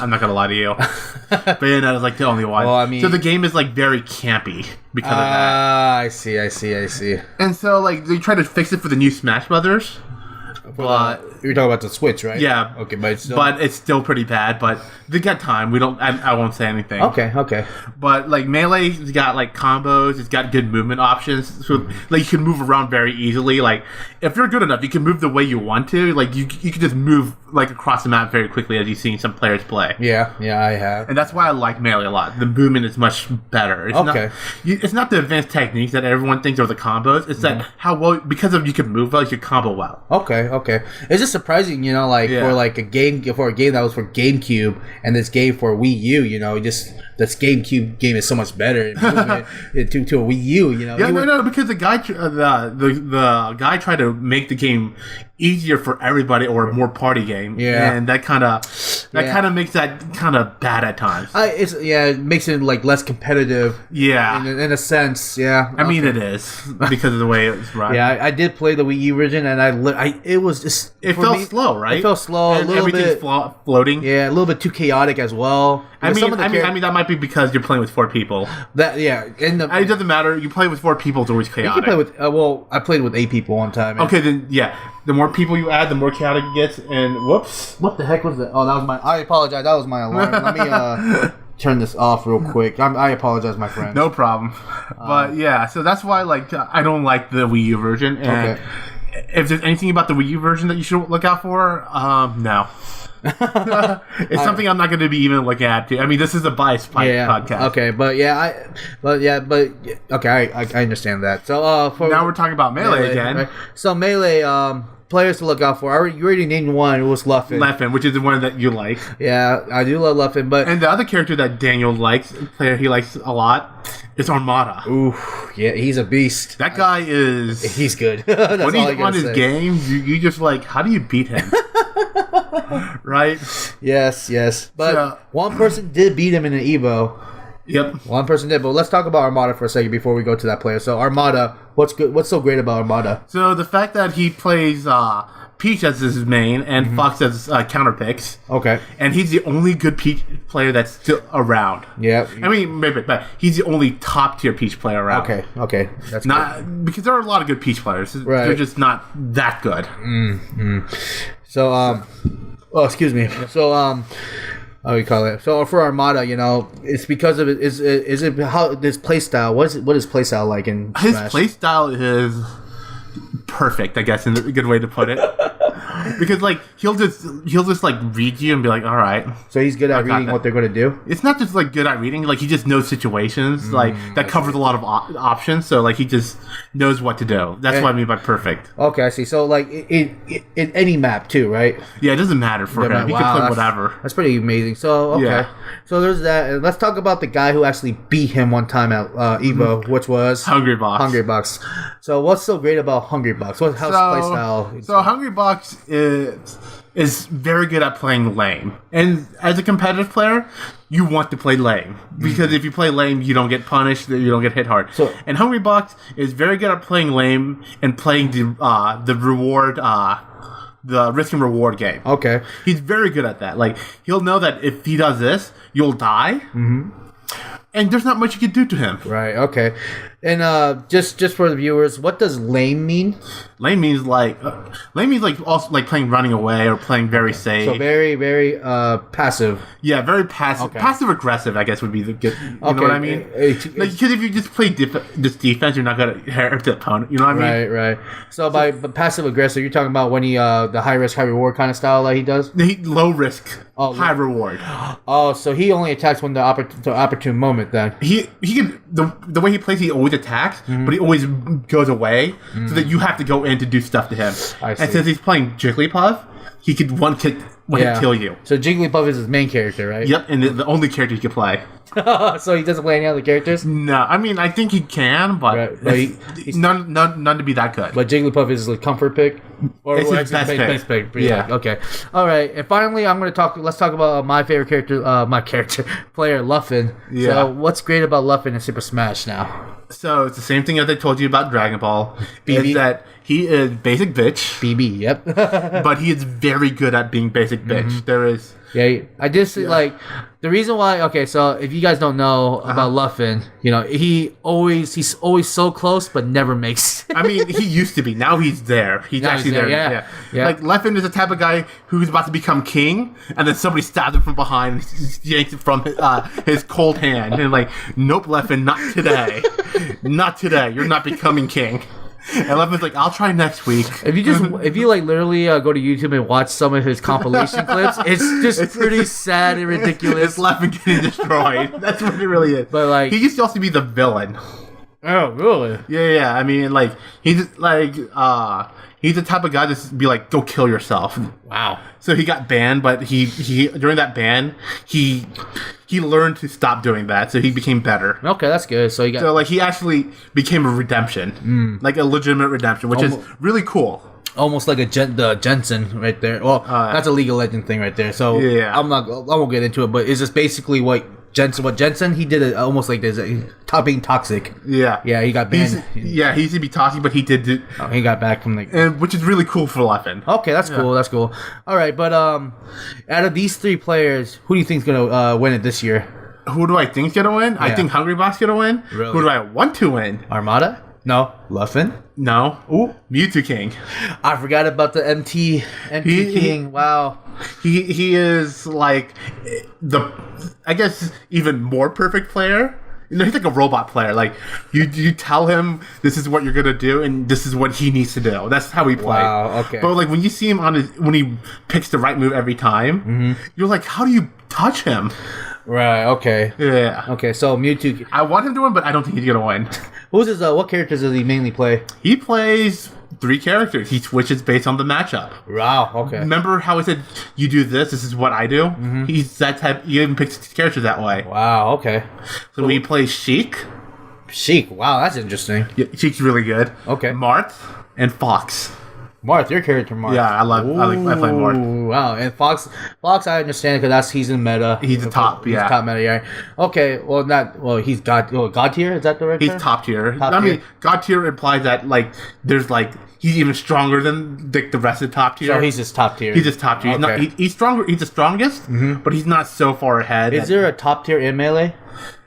I'm not gonna lie to you. Bayonetta's like the only one. Well, I mean, so the game is like very campy because of that. I see. And so like they try to fix it for the new Smash Brothers. But you're talking about the Switch, right? Yeah. Okay, but it's still pretty bad. But they got time. I won't say anything. Okay. But like Melee's got like combos. It's got good movement options. So like you can move around very easily. Like if you're good enough, you can move the way you want to. Like you can just move like across the map very quickly, as you've seen some players play. Yeah, I have. And that's why I like Melee a lot. The movement is much better. It's not the advanced techniques that everyone thinks are the combos. It's that how well you can move well, you can combo well. Okay. It's just surprising, for a game that was for GameCube and this game for Wii U, this GameCube game is so much better to a Wii U, Yeah, no, because the guy tried to make the game easier for everybody or a more party game. Yeah. And that kind of makes that kind of bad at times. It makes it like less competitive. Yeah. In a sense, yeah. I mean, it is because of the way it's run. Yeah, I did play the Wii U version, and it was just it felt slow, right? It felt slow, and a little bit floating. Yeah, a little bit too chaotic as well. I mean, that might be because you're playing with 4 people. It doesn't matter. You play with 4 people, it's always chaotic. You can play with I played with 8 people one time. Okay, then yeah. The more people you add, the more chaotic it gets. And whoops, what the heck was that? Oh, that was my. I apologize. That was my alarm. Let me turn this off real quick. I apologize, my friend. No problem. But yeah, so that's why I don't like the Wii U version. And if there's anything about the Wii U version that you should look out for, no. It's something I'm not going to be even looking at. I mean, this is a biased podcast. Okay, okay, I understand that. So now we're talking about Melee again. Right? So Melee, players to look out for. You already named one. It was Luffin. Leffen, which is the one that you like. Yeah, I do love Luffin, but and the other character that Daniel likes, player he likes a lot, is Armada. Ooh, yeah, he's a beast. That guy is. He's good. When he's on his game, you just like, how do you beat him? Right? Yes. But one person did beat him in an Evo. Yep. One person did, but let's talk about Armada for a second before we go to that player. So Armada, what's good? What's so great about Armada? So the fact that he plays Peach as his main and Fox as counter picks. Okay. And he's the only good Peach player that's still around. Yeah. I mean, maybe, but he's the only top tier Peach player around. Okay. That's not good. Because there are a lot of good Peach players. Right. They're just not that good. So excuse me. So how do you call it? So for Armada, it's because of it. Is it how this playstyle? What is playstyle like in his Smash? Playstyle is perfect, I guess, in a good way to put it. Because he'll just read you and be like, all right. So he's good at reading what they're going to do. It's not just good at reading. He just knows situations that covers a lot of options. So he just knows what to do. That's what I mean by perfect. Okay, I see. So in any map too, right? Yeah, it doesn't matter for him. He can play whatever. That's pretty amazing. So okay, yeah. So there's that. And let's talk about the guy who actually beat him one time at Evo, which was Hungrybox. So what's so great about Hungrybox? How's playstyle? So Hungrybox is very good at playing lane. And as a competitive player, you want to play lane. Because if you play lane, you don't get punished, you don't get hit hard. And Hungrybox is very good at playing lane and playing the reward the risk and reward game. Okay. He's very good at that. He'll know that if he does this, you'll die. And there's not much you can do to him. Right, okay. And just for the viewers, what does lame mean? Lame means also playing running away or playing very safe. So very, very passive. Yeah, very passive. Okay. Passive aggressive, I guess, would be the good. You know what I mean? Because if you just play this defense, you're not gonna hurt the opponent. You know what I mean? Right. So by passive aggressive, you're talking about when he the high risk, high reward kind of style that he does. Low risk, high reward. Oh, so he only attacks when the opportune moment. Then he can the way he plays, he always attacks, but he always goes away, so that you have to go in to do stuff to him. I see. And since he's playing Jigglypuff, he could one hit kill you. So Jigglypuff is his main character, right? Yep, and the only character he can play. So he doesn't play any other characters? No, I mean I think he can, but he's none to be that good. But Jigglypuff is his comfort pick, or it's his best pick. Yeah. Okay. All right. And finally, let's talk about my favorite character, player Luffin. Yeah. So what's great about Luffin in Super Smash now? So it's the same thing as I told you about Dragon Ball. BB? Is that he is basic bitch. BB. Yep. But he is very good at being basic bitch. There is. Yeah, I just the reason why. Okay, so if you guys don't know about Luffin, he's always so close but never makes. I mean, he used to be. Now he's there. He's actually there. Yeah. Luffin is the type of guy who's about to become king, and then somebody stabs him from behind and yanks it from his cold hand, and nope, Luffin, not today, not today. You're not becoming king. And Luffin's I'll try next week. If you literally go to YouTube and watch some of his compilation clips, it's just pretty sad and ridiculous. It's Luffin getting destroyed. That's what it really is. But he used to also be the villain. Oh, really? Yeah. I mean, he's he's the type of guy to be go kill yourself. Wow. So he got banned, but he during that ban he learned to stop doing that, so he became better. Okay, that's good. So he actually became a redemption, a legitimate redemption, which is really cool. almost like the Jensen right there. Well, that's a League of Legends thing right there. So Yeah. I won't get into it, but it's just basically what Jensen he did it almost like this, being toxic. Yeah. Yeah, he got banned. He used to be toxic, but he did. He got back from and which is really cool for Leffen. Okay, that's cool. That's cool. All right, but out of these three players, who do you think's gonna win it this year? Who do I think's gonna win? I think Hungrybox gonna win. Really? Who do I want to win? Armada? No. Leffen? No. Ooh, Mewtwo King. I forgot about the MT King. Wow. He is like I guess even more perfect player. You know, he's like a robot player. Like you tell him this is what you're gonna do and this is what he needs to do. That's how he plays. Wow. Okay. But like when you see him when he picks the right move every time, you're like, how do you touch him? Right. Okay. Yeah. Okay. So Mewtwo. I want him to win, but I don't think he's gonna win. Who's his? What characters does he mainly play? He plays 3 characters. He switches based on the matchup. Wow. Okay. Remember how I said you do this? This is what I do. He's that type. He even picks his characters that way. Wow. Okay. So we play Sheik. Wow, that's interesting. Yeah, Sheik's really good. Okay. Marth and Fox. Marth, your character, Marth. Yeah, I play Marth. Wow, and Fox, I understand because he's in meta. He's the top, He's top meta, yeah. Okay, he's God tier. Is that the right? He's term? top tier. I mean, God tier implies that there's he's even stronger than the rest of the top tier. So he's just top tier. He's just top tier. Okay. He's stronger. He's the strongest, but he's not so far ahead. Is there a top tier in Melee?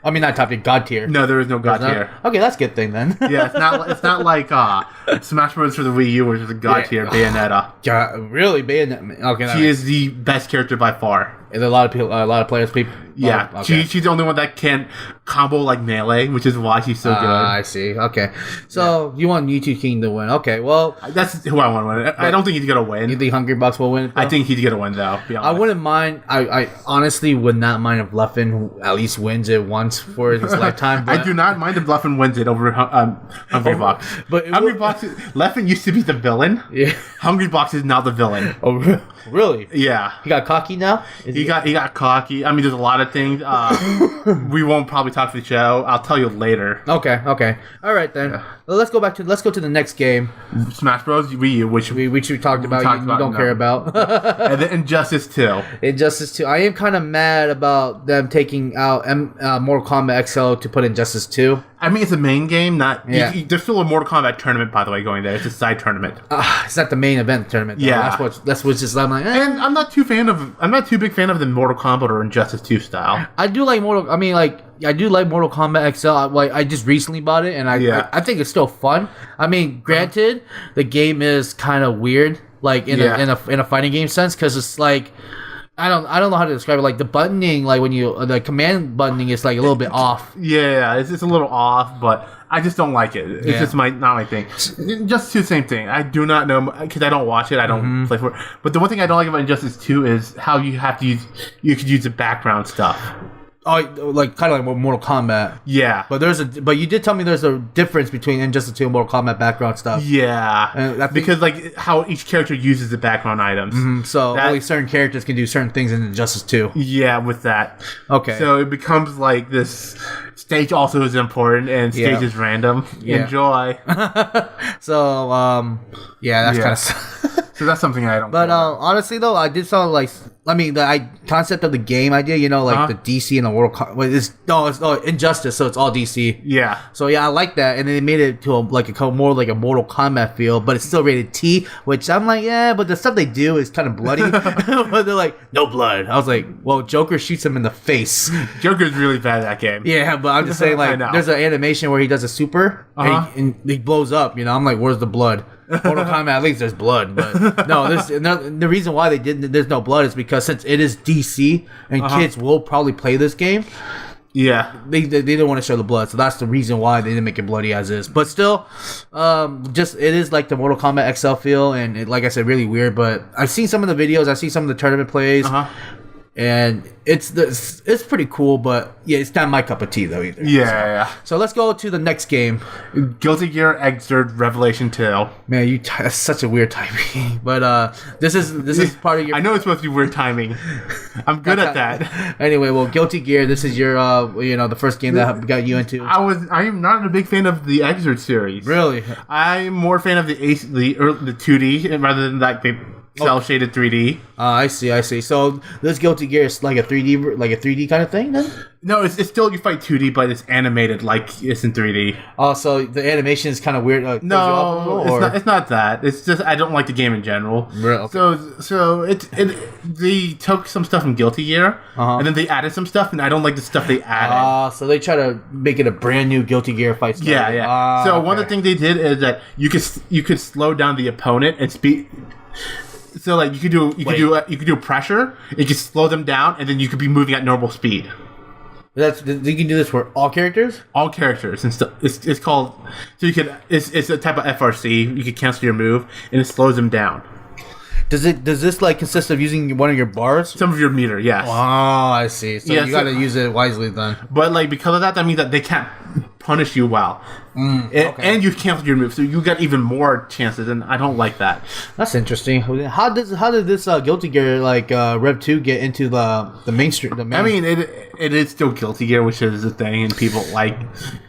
I mean, not top tier, God tier. No, there is no God tier. Okay, that's a good thing then. Yeah, it's not like Smash Bros. For the Wii U, which is a God tier, Bayonetta. Yeah, really, Bayonetta. Okay, she is the best character by far. And a lot of people, a lot of players. Yeah, okay. She's the only one that can combo like Melee, which is why she's so good. I see. Okay, so you want Mewtwo King to win? Okay, well, that's who I want to win. I don't think he's gonna win. You think Hungrybox will win? I think he's gonna win though. I wouldn't mind. I honestly would not mind if Leffen at least wins it once for his lifetime. I do not mind if Leffen wins it over Hungrybox. But Leffen used to be the villain. Yeah, Hungrybox is now the villain. Oh, really? Yeah. He got cocky now. He got cocky. I mean, there's a lot of things. We won't probably talk to the show. I'll tell you later. Okay. All right then. Yeah. Well, let's go to the next game. Smash Bros. Wii U, which we talked about. You don't care about. And then Injustice 2. Injustice 2. I am kind of mad about them taking out Mortal Kombat XL to put Injustice 2. I mean, it's a main game, not... Yeah. There's still a Mortal Kombat tournament, by the way, going there. It's a side tournament. It's not the main event tournament, though. Yeah. That's what's just... I'm like... And I'm not too big fan of the Mortal Kombat or Injustice 2 style. I do like Mortal Kombat XL. I just recently bought it, and I think it's still fun. I mean, granted, the game is kind of weird, in a fighting game sense, because it's like... I don't know how to describe it. Like the buttoning, like when you the command buttoning is like a little bit off. Yeah, it's a little off, but I just don't like it. It's just not my thing. Just the same thing. I do not know because I don't watch it. I don't play for it. But the one thing I don't like about Injustice 2 is how you could use the background stuff. Oh, like kind of like Mortal Kombat. Yeah, but you did tell me there's a difference between Injustice 2 and Mortal Kombat background stuff. Yeah, because like how each character uses the background items. So only certain characters can do certain things in Injustice 2. Yeah, with that. Okay. So it becomes like this. Stage also is important, and stage is random. Yeah. Enjoy. So that's kind of. So that's something I don't. But honestly, though, I did sound like. I mean, the concept of the game idea, the DC and the World Cup. It's Injustice, so it's all DC. Yeah. So yeah, I like that, and then they made it to more like a Mortal Kombat feel, but it's still rated T, which I'm like, yeah, but the stuff they do is kind of bloody. But they're like, no blood. I was like, well, Joker shoots him in the face. Joker's really bad at that game. Yeah, but I'm just saying, like, there's an animation where he does a super, and he blows up. I'm like, where's the blood? Mortal Kombat, at least there's blood, but the reason why there's no blood is because since it is DC and kids will probably play this game, they didn't want to show the blood, so that's the reason why they didn't make it bloody as is. But still, just it is like the Mortal Kombat XL feel, and like I said, really weird. But I've seen some of the videos, I've seen some of the tournament plays. and it's pretty cool, but yeah, it's not my cup of tea though either. Yeah. So let's go to the next game. Guilty Gear Xrd Revelation 2. Man, that's such a weird timing. But this is part of your. I know it's supposed to be weird timing. I'm good at that. Anyway, well, Guilty Gear. This is your the first game that got you into. I'm not a big fan of the Xrd series. Really? I'm more a fan of the 2D rather than like the cell shaded 3D. I see. So this Guilty Gear is like a 3D kind of thing then? No, it's still you fight 2D, but it's animated like it's in 3D. Oh, so the animation is kind of weird. No, it's not that. It's just I don't like the game in general. Really? Okay. So they took some stuff from Guilty Gear and then they added some stuff, and I don't like the stuff they added. So they try to make it a brand new Guilty Gear fight style. Yeah. So one of the things they did is that you could slow down the opponent and speed. So like you could do pressure, you could slow them down, and then you could be moving at normal speed. You can do this for all characters. All characters and stuff. It's called it's a type of FRC. You can cancel your move, and it slows them down. Does this like consist of using one of your bars? Some of your meter, yes. Oh, I see. So you got to use it wisely then. But like because of that means that they can't punish you well, and you cancel your move, so you got even more chances. And I don't like that. That's interesting. How did this Guilty Gear Rev 2 get into the mainstream? I mean, it is still Guilty Gear, which is the thing, and people like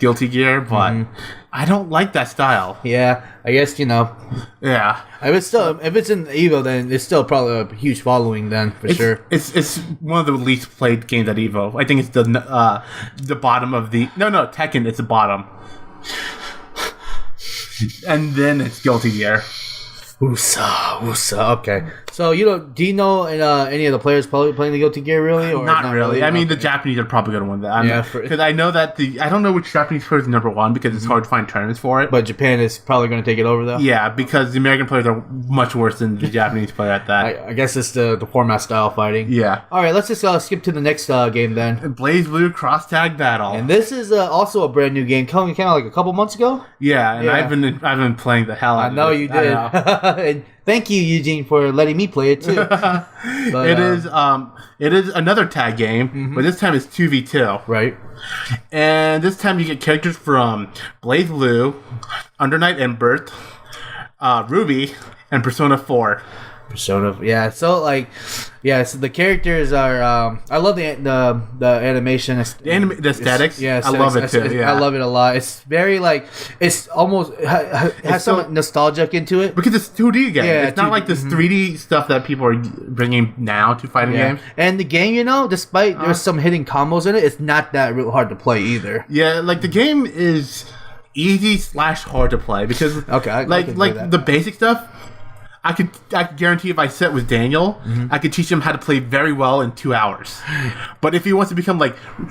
Guilty Gear, but I don't like that style. Yeah, I guess Yeah. If it's in Evo, then it's still probably a huge following. Then for sure, it's one of the least played games at Evo. I think it's the bottom of the Tekken. It's the bottom, and then it's Guilty Gear. Woosah. Okay. So do you know any of the players playing the Guilty Gear really? Or not really. I mean, the Japanese are probably going to win that. Because I know that I don't know which Japanese player is number one because it's hard to find tournaments for it. But Japan is probably going to take it over though. Yeah, because the American players are much worse than the Japanese player at that. I guess it's the format style fighting. Yeah. All right, let's just skip to the next game then. Blaze Blue Cross Tag Battle. And this is also a brand new game. Came out like a couple months ago. Yeah, and I've been playing the hell out of it. I know you did. And thank you, Eugene, for letting me play it too. But, it is another tag game, but this time it's 2v2. Right. And this time you get characters from Blaze Blue, Under Night Embers, Ruby, and Persona 4. So the characters are. I love the animation, the aesthetics. Yeah, I love it too. Yeah. I love it a lot. It's very it's almost has some nostalgic into it because it's 2D again. Yeah, it's not like this 3D stuff that people are bringing now to fighting games. And the game, despite there's some hidden combos in it, it's not that real hard to play either. Yeah, like the game is easy/hard to play because the basic stuff. I could guarantee if I sit with Daniel, I could teach him how to play very well in 2 hours. But if he wants to become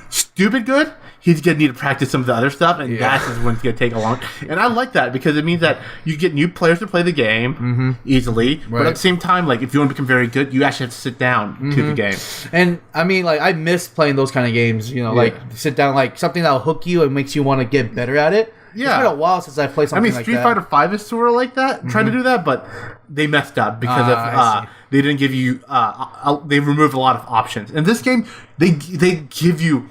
stupid good, he's gonna need to practice some of the other stuff, and that's when it's gonna take a long. And I like that because it means that you get new players to play the game easily. Right. But at the same time, if you want to become very good, you actually have to sit down to the game. And I mean, I miss playing those kind of games. Sit down, something that'll hook you and makes you want to get better at it. Yeah. It's been a while since I played something like that. Street Fighter 5 is sort of like that, trying to do that, but they messed up because they didn't give you, they removed a lot of options. In this game, they give you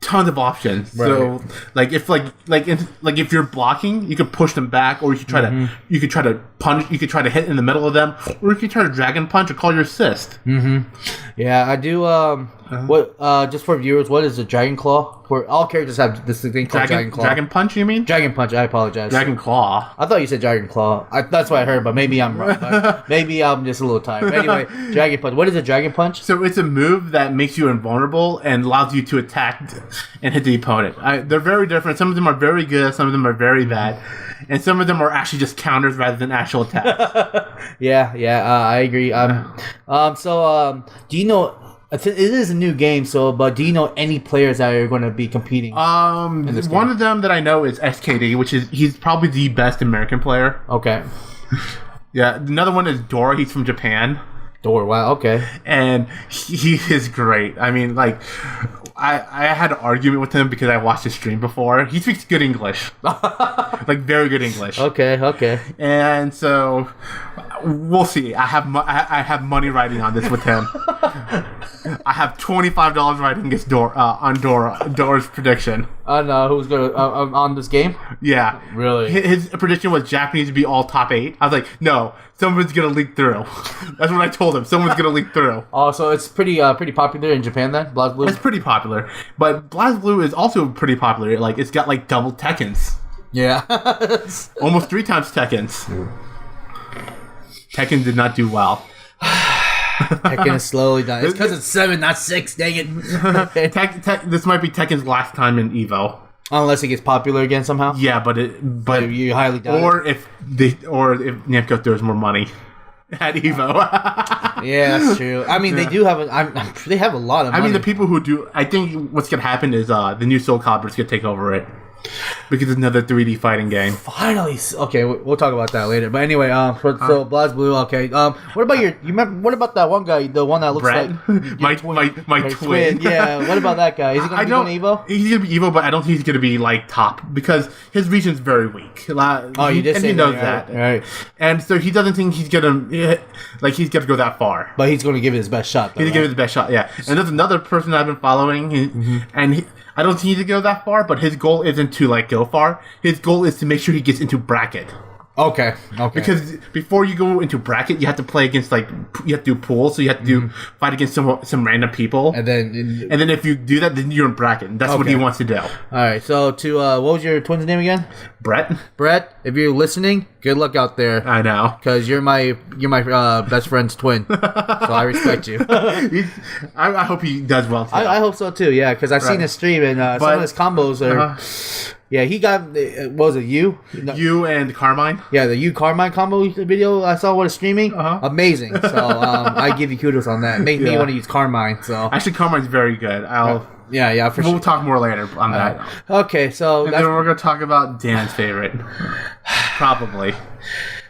tons of options. Right. So, if you're blocking, you could push them back, or you could try to punch, you could try to hit in the middle of them, or you could try to dragon punch or call your assist. Yeah, I do. What? Just for viewers, what is a Dragon Claw? For all characters have this thing called Dragon Claw. Dragon Punch, you mean? Dragon Punch. I apologize. Dragon Claw. I thought you said Dragon Claw. That's what I heard, but maybe I'm wrong. Maybe I'm just a little tired. But anyway, Dragon Punch. What is a Dragon Punch? So it's a move that makes you invulnerable and allows you to attack and hit the opponent. They're very different. Some of them are very good. Some of them are very bad. And some of them are actually just counters rather than actual attacks. Yeah, I agree. Do you know? It is a new game, but do you know any players that are going to be competing? One of them that I know is SKD, he's probably the best American player. Okay. Yeah, another one is Dora. He's from Japan. Dora, wow, okay. And he is great. I mean, I had an argument with him because I watched his stream before. He speaks good English. Very good English. Okay. And so we'll see. I have money riding on this with him. I have $25 right against on Dora's prediction. No, who's gonna on this game? Yeah, Really? His prediction was Japanese to be all top 8. I was like, no, someone's gonna leak through. That's what I told him. Someone's gonna leak through. Oh, so it's pretty popular in Japan then, BlazBlue? It's pretty popular, but BlazBlue is also pretty popular. Like it's got like double Tekkens. Yeah. Almost 3 times Tekkens. Tekken did not do well. Tekken is slowly dying. It's because it's 7, not 6. Dang it. This might be Tekken's last time in Evo. Unless it gets popular again somehow. Yeah, but you highly doubt if Namco throws more money at Evo. Yeah, that's true. I mean, they do have they have a lot of money. I mean, the people who do. I think what's gonna happen is the new Soul Calibur gonna take over it. Because it's another 3D fighting game. Finally, okay, we'll talk about that later. But anyway, so BlazBlue, okay. What about you remember? What about that one guy, the one that looks Brett? like my twin? Yeah. What about that guy? Is he gonna be on Evo? He's gonna be Evo, but I don't think he's gonna be like top because his region's very weak. You did say he knows that, right? And so he doesn't think he's gonna go that far. But he's gonna give it his best shot. He's gonna give it his best shot. Yeah. And there's another person I've been following, and I don't think he to go that far, but his goal isn't to like go far. His goal is to make sure he gets into bracket. Okay. Because before you go into bracket, you have to play against you have to do pools, so you have to fight against some random people, and then if you do that, then you're in bracket. And that's what he wants to do. All right. So what was your twin's name again? Brett. If you're listening, good luck out there. I know, because you're my best friend's twin, so I respect you. I hope he does well too. I hope so too. Yeah, because I've seen his stream and some of his combos are. Yeah, he got. What was it you? You and Carmine. Yeah, the Carmine combo video I saw when streaming. Amazing. So I give you kudos on that. Make me want to use Carmine. So actually, Carmine's very good. Yeah, for sure. We'll talk more later on that. Okay, so and then we're gonna talk about Dan's favorite, probably.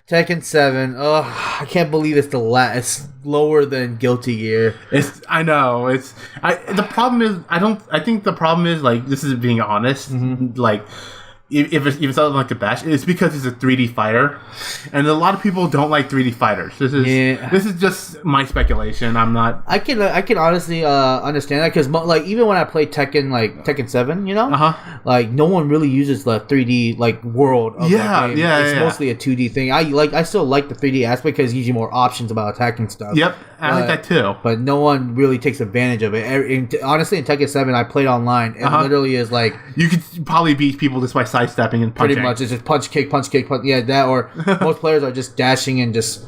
Tekken 7. I can't believe it's it's lower than Guilty Gear. I know. The problem is I think the problem is like this is being honest. Like if it's something like the Bash, it's because it's a 3D fighter, and a lot of people don't like 3D fighters. This is just my speculation. I'm not. I can honestly understand that because like even when I play Tekken 7, you know, like no one really uses the 3D like world. Of that game. It's mostly a 2D thing. I still like the 3D aspect because it gives you more options about attacking stuff. Yep, I like that too. But no one really takes advantage of it. Honestly, in Tekken 7, I played online. It literally is like you could probably beat people just by sidestepping and punching. Pretty much, it's just punch, kick, punch. Yeah, that or most players are just dashing and just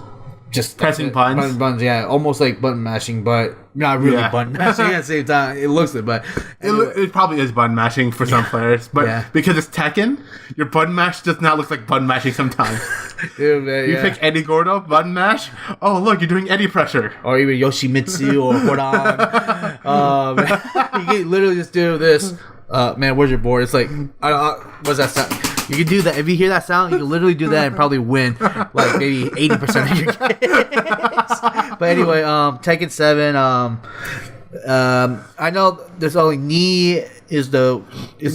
pressing buttons. Yeah, almost like button mashing, but not really button mashing at the same time. It looks it, but anyway. It probably is button mashing for some players. But because it's Tekken, your button mash does not look like button mashing sometimes. Dude, man, you pick Eddie Gordo, button mash. Oh, look, you're doing Eddie pressure. Or even Yoshimitsu or Horan. You can literally just do this. Man, where's your board? It's like, what's that sound? You can do that. If you hear that sound, you can literally do that and probably win like maybe 80% of your games. But anyway, Tekken 7. I know there's only Knee is the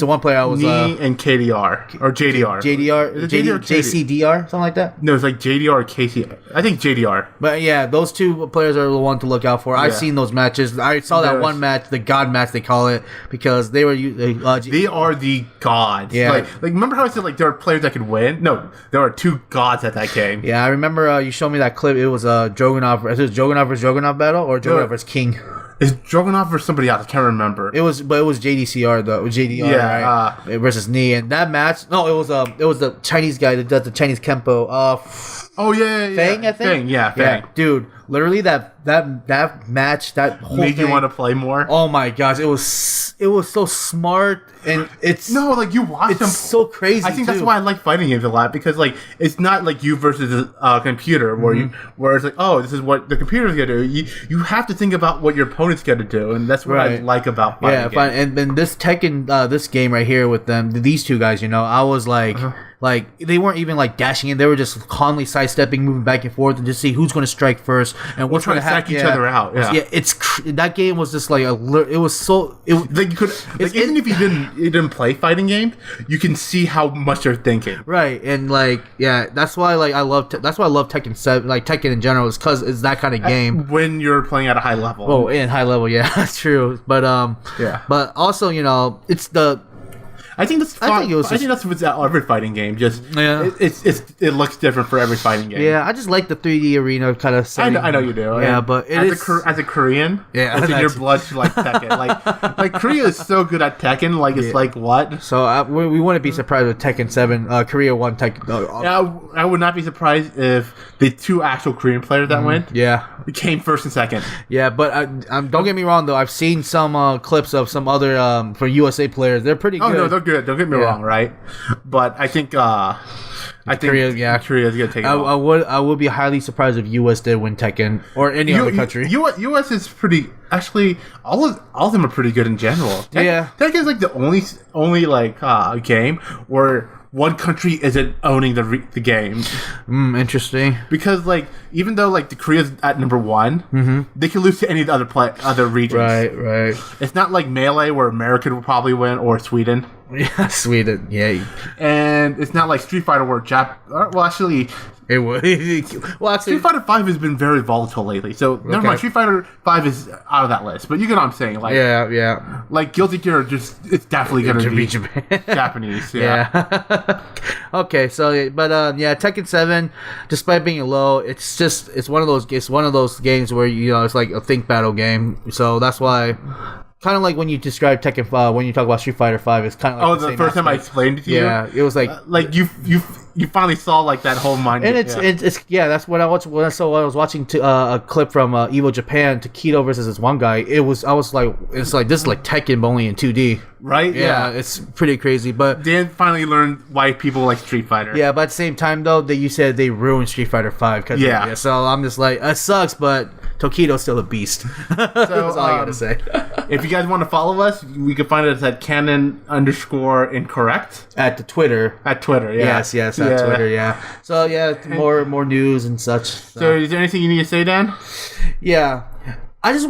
one player I was Knee and KDR or JDR. JCDR, something like that. No, it's like JDR or KC. I think JDR. But yeah, those two players are the one to look out for. I've seen those matches. I saw that one match, the God match they call it, because they were they are the gods. Yeah, like remember how I said like there are players that could win? No, there are two gods at that game. Yeah, I remember you showed me that clip. It was Drogonov. Is it Drogonov versus Drogonov battle or Drogonov versus King? Is Drogonov or somebody else? I can't remember. It was JDCR though. JDR, right? Versus Knee, and that match. No, it was the Chinese guy that does the Chinese Kempo. Fang, I think. Fang. Yeah, dude. Literally, that match, that whole made thing, you want to play more. Oh my gosh, it was so smart, and you watch them. It's so crazy. I think that's why I like fighting games a lot, because like it's not like you versus a computer where it's like, oh, this is what the computer's gonna do. You have to think about what your opponent's gonna do, and that's what I like about fighting games. And this Tekken, this game right here with these two guys, you know, I was like. like they weren't even like dashing in. They were just constantly sidestepping, moving back and forth, and just see who's going to strike first and what's going to trying to psych each other out. Yeah, that game was just like it was so. Like you could, like, even if you didn't play fighting games, you can see how much they're thinking. Right, and like that's why like I love Tekken 7, like Tekken in general, is because it's that kind of game when you're playing at a high level. Oh, in high level, yeah, that's true. But but also it's the. I think that's with every fighting game. Just it looks different for every fighting game. Yeah, I just like the 3D arena kind of setting. I know you do. Yeah, but as a Korean, it's in your blood to like Tekken. Like Korea is so good at Tekken. Like it's like what? So we wouldn't be surprised with Tekken 7. Korea won Tekken. I would not be surprised if the 2 actual Korean players that went. Yeah. Came first and second. Yeah, but don't get me wrong though. I've seen some clips of some other for USA players. They're pretty good. Oh no, they're good. Don't get me wrong, right? But I think Korea's gonna take it. I would be highly surprised if US did win Tekken or any other country. US is pretty. Actually, all of them are pretty good in general. Tekken's like the only like game where one country isn't owning the game. Interesting. Because like even though like the Korea's at number 1, they can lose to any of the other regions. Right. It's not like Melee where America will probably win or Sweden. Yeah, Sweden. Yeah. And it's not like Street Fighter where well, actually. It would. Well, actually, Street Fighter 5 has been very volatile lately, so never mind. Street Fighter 5 is out of that list, but you get what I'm saying. Like, yeah. Like Guilty Gear, it's definitely going to be Japan. Japanese. Yeah. Okay, so but Tekken 7, despite being low, it's one of those games where it's like a think battle game. So that's why. Kind of like when you describe Tekken 5, when you talk about Street Fighter 5, it's kind of like the first time I explained it to you. Yeah, it was like you finally saw like that whole mind. And it's that's what I watched. When I was watching a clip from Evo Japan, Takedo versus this one guy. I was like, it's like this is like Tekken but only in 2D. Right? Yeah, it's pretty crazy. But Dan finally learned why people like Street Fighter. Yeah, but at the same time though, that you said they ruined Street Fighter 5. So I'm just like, it sucks, but Tokido's still a beast. So that's all I gotta say. If you guys want to follow us, we can find us at Canon_Incorrect at the Twitter. At Twitter, yeah. Yes, at Twitter, yeah. So more news and such. So is there anything you need to say, Dan? Yeah, I just want.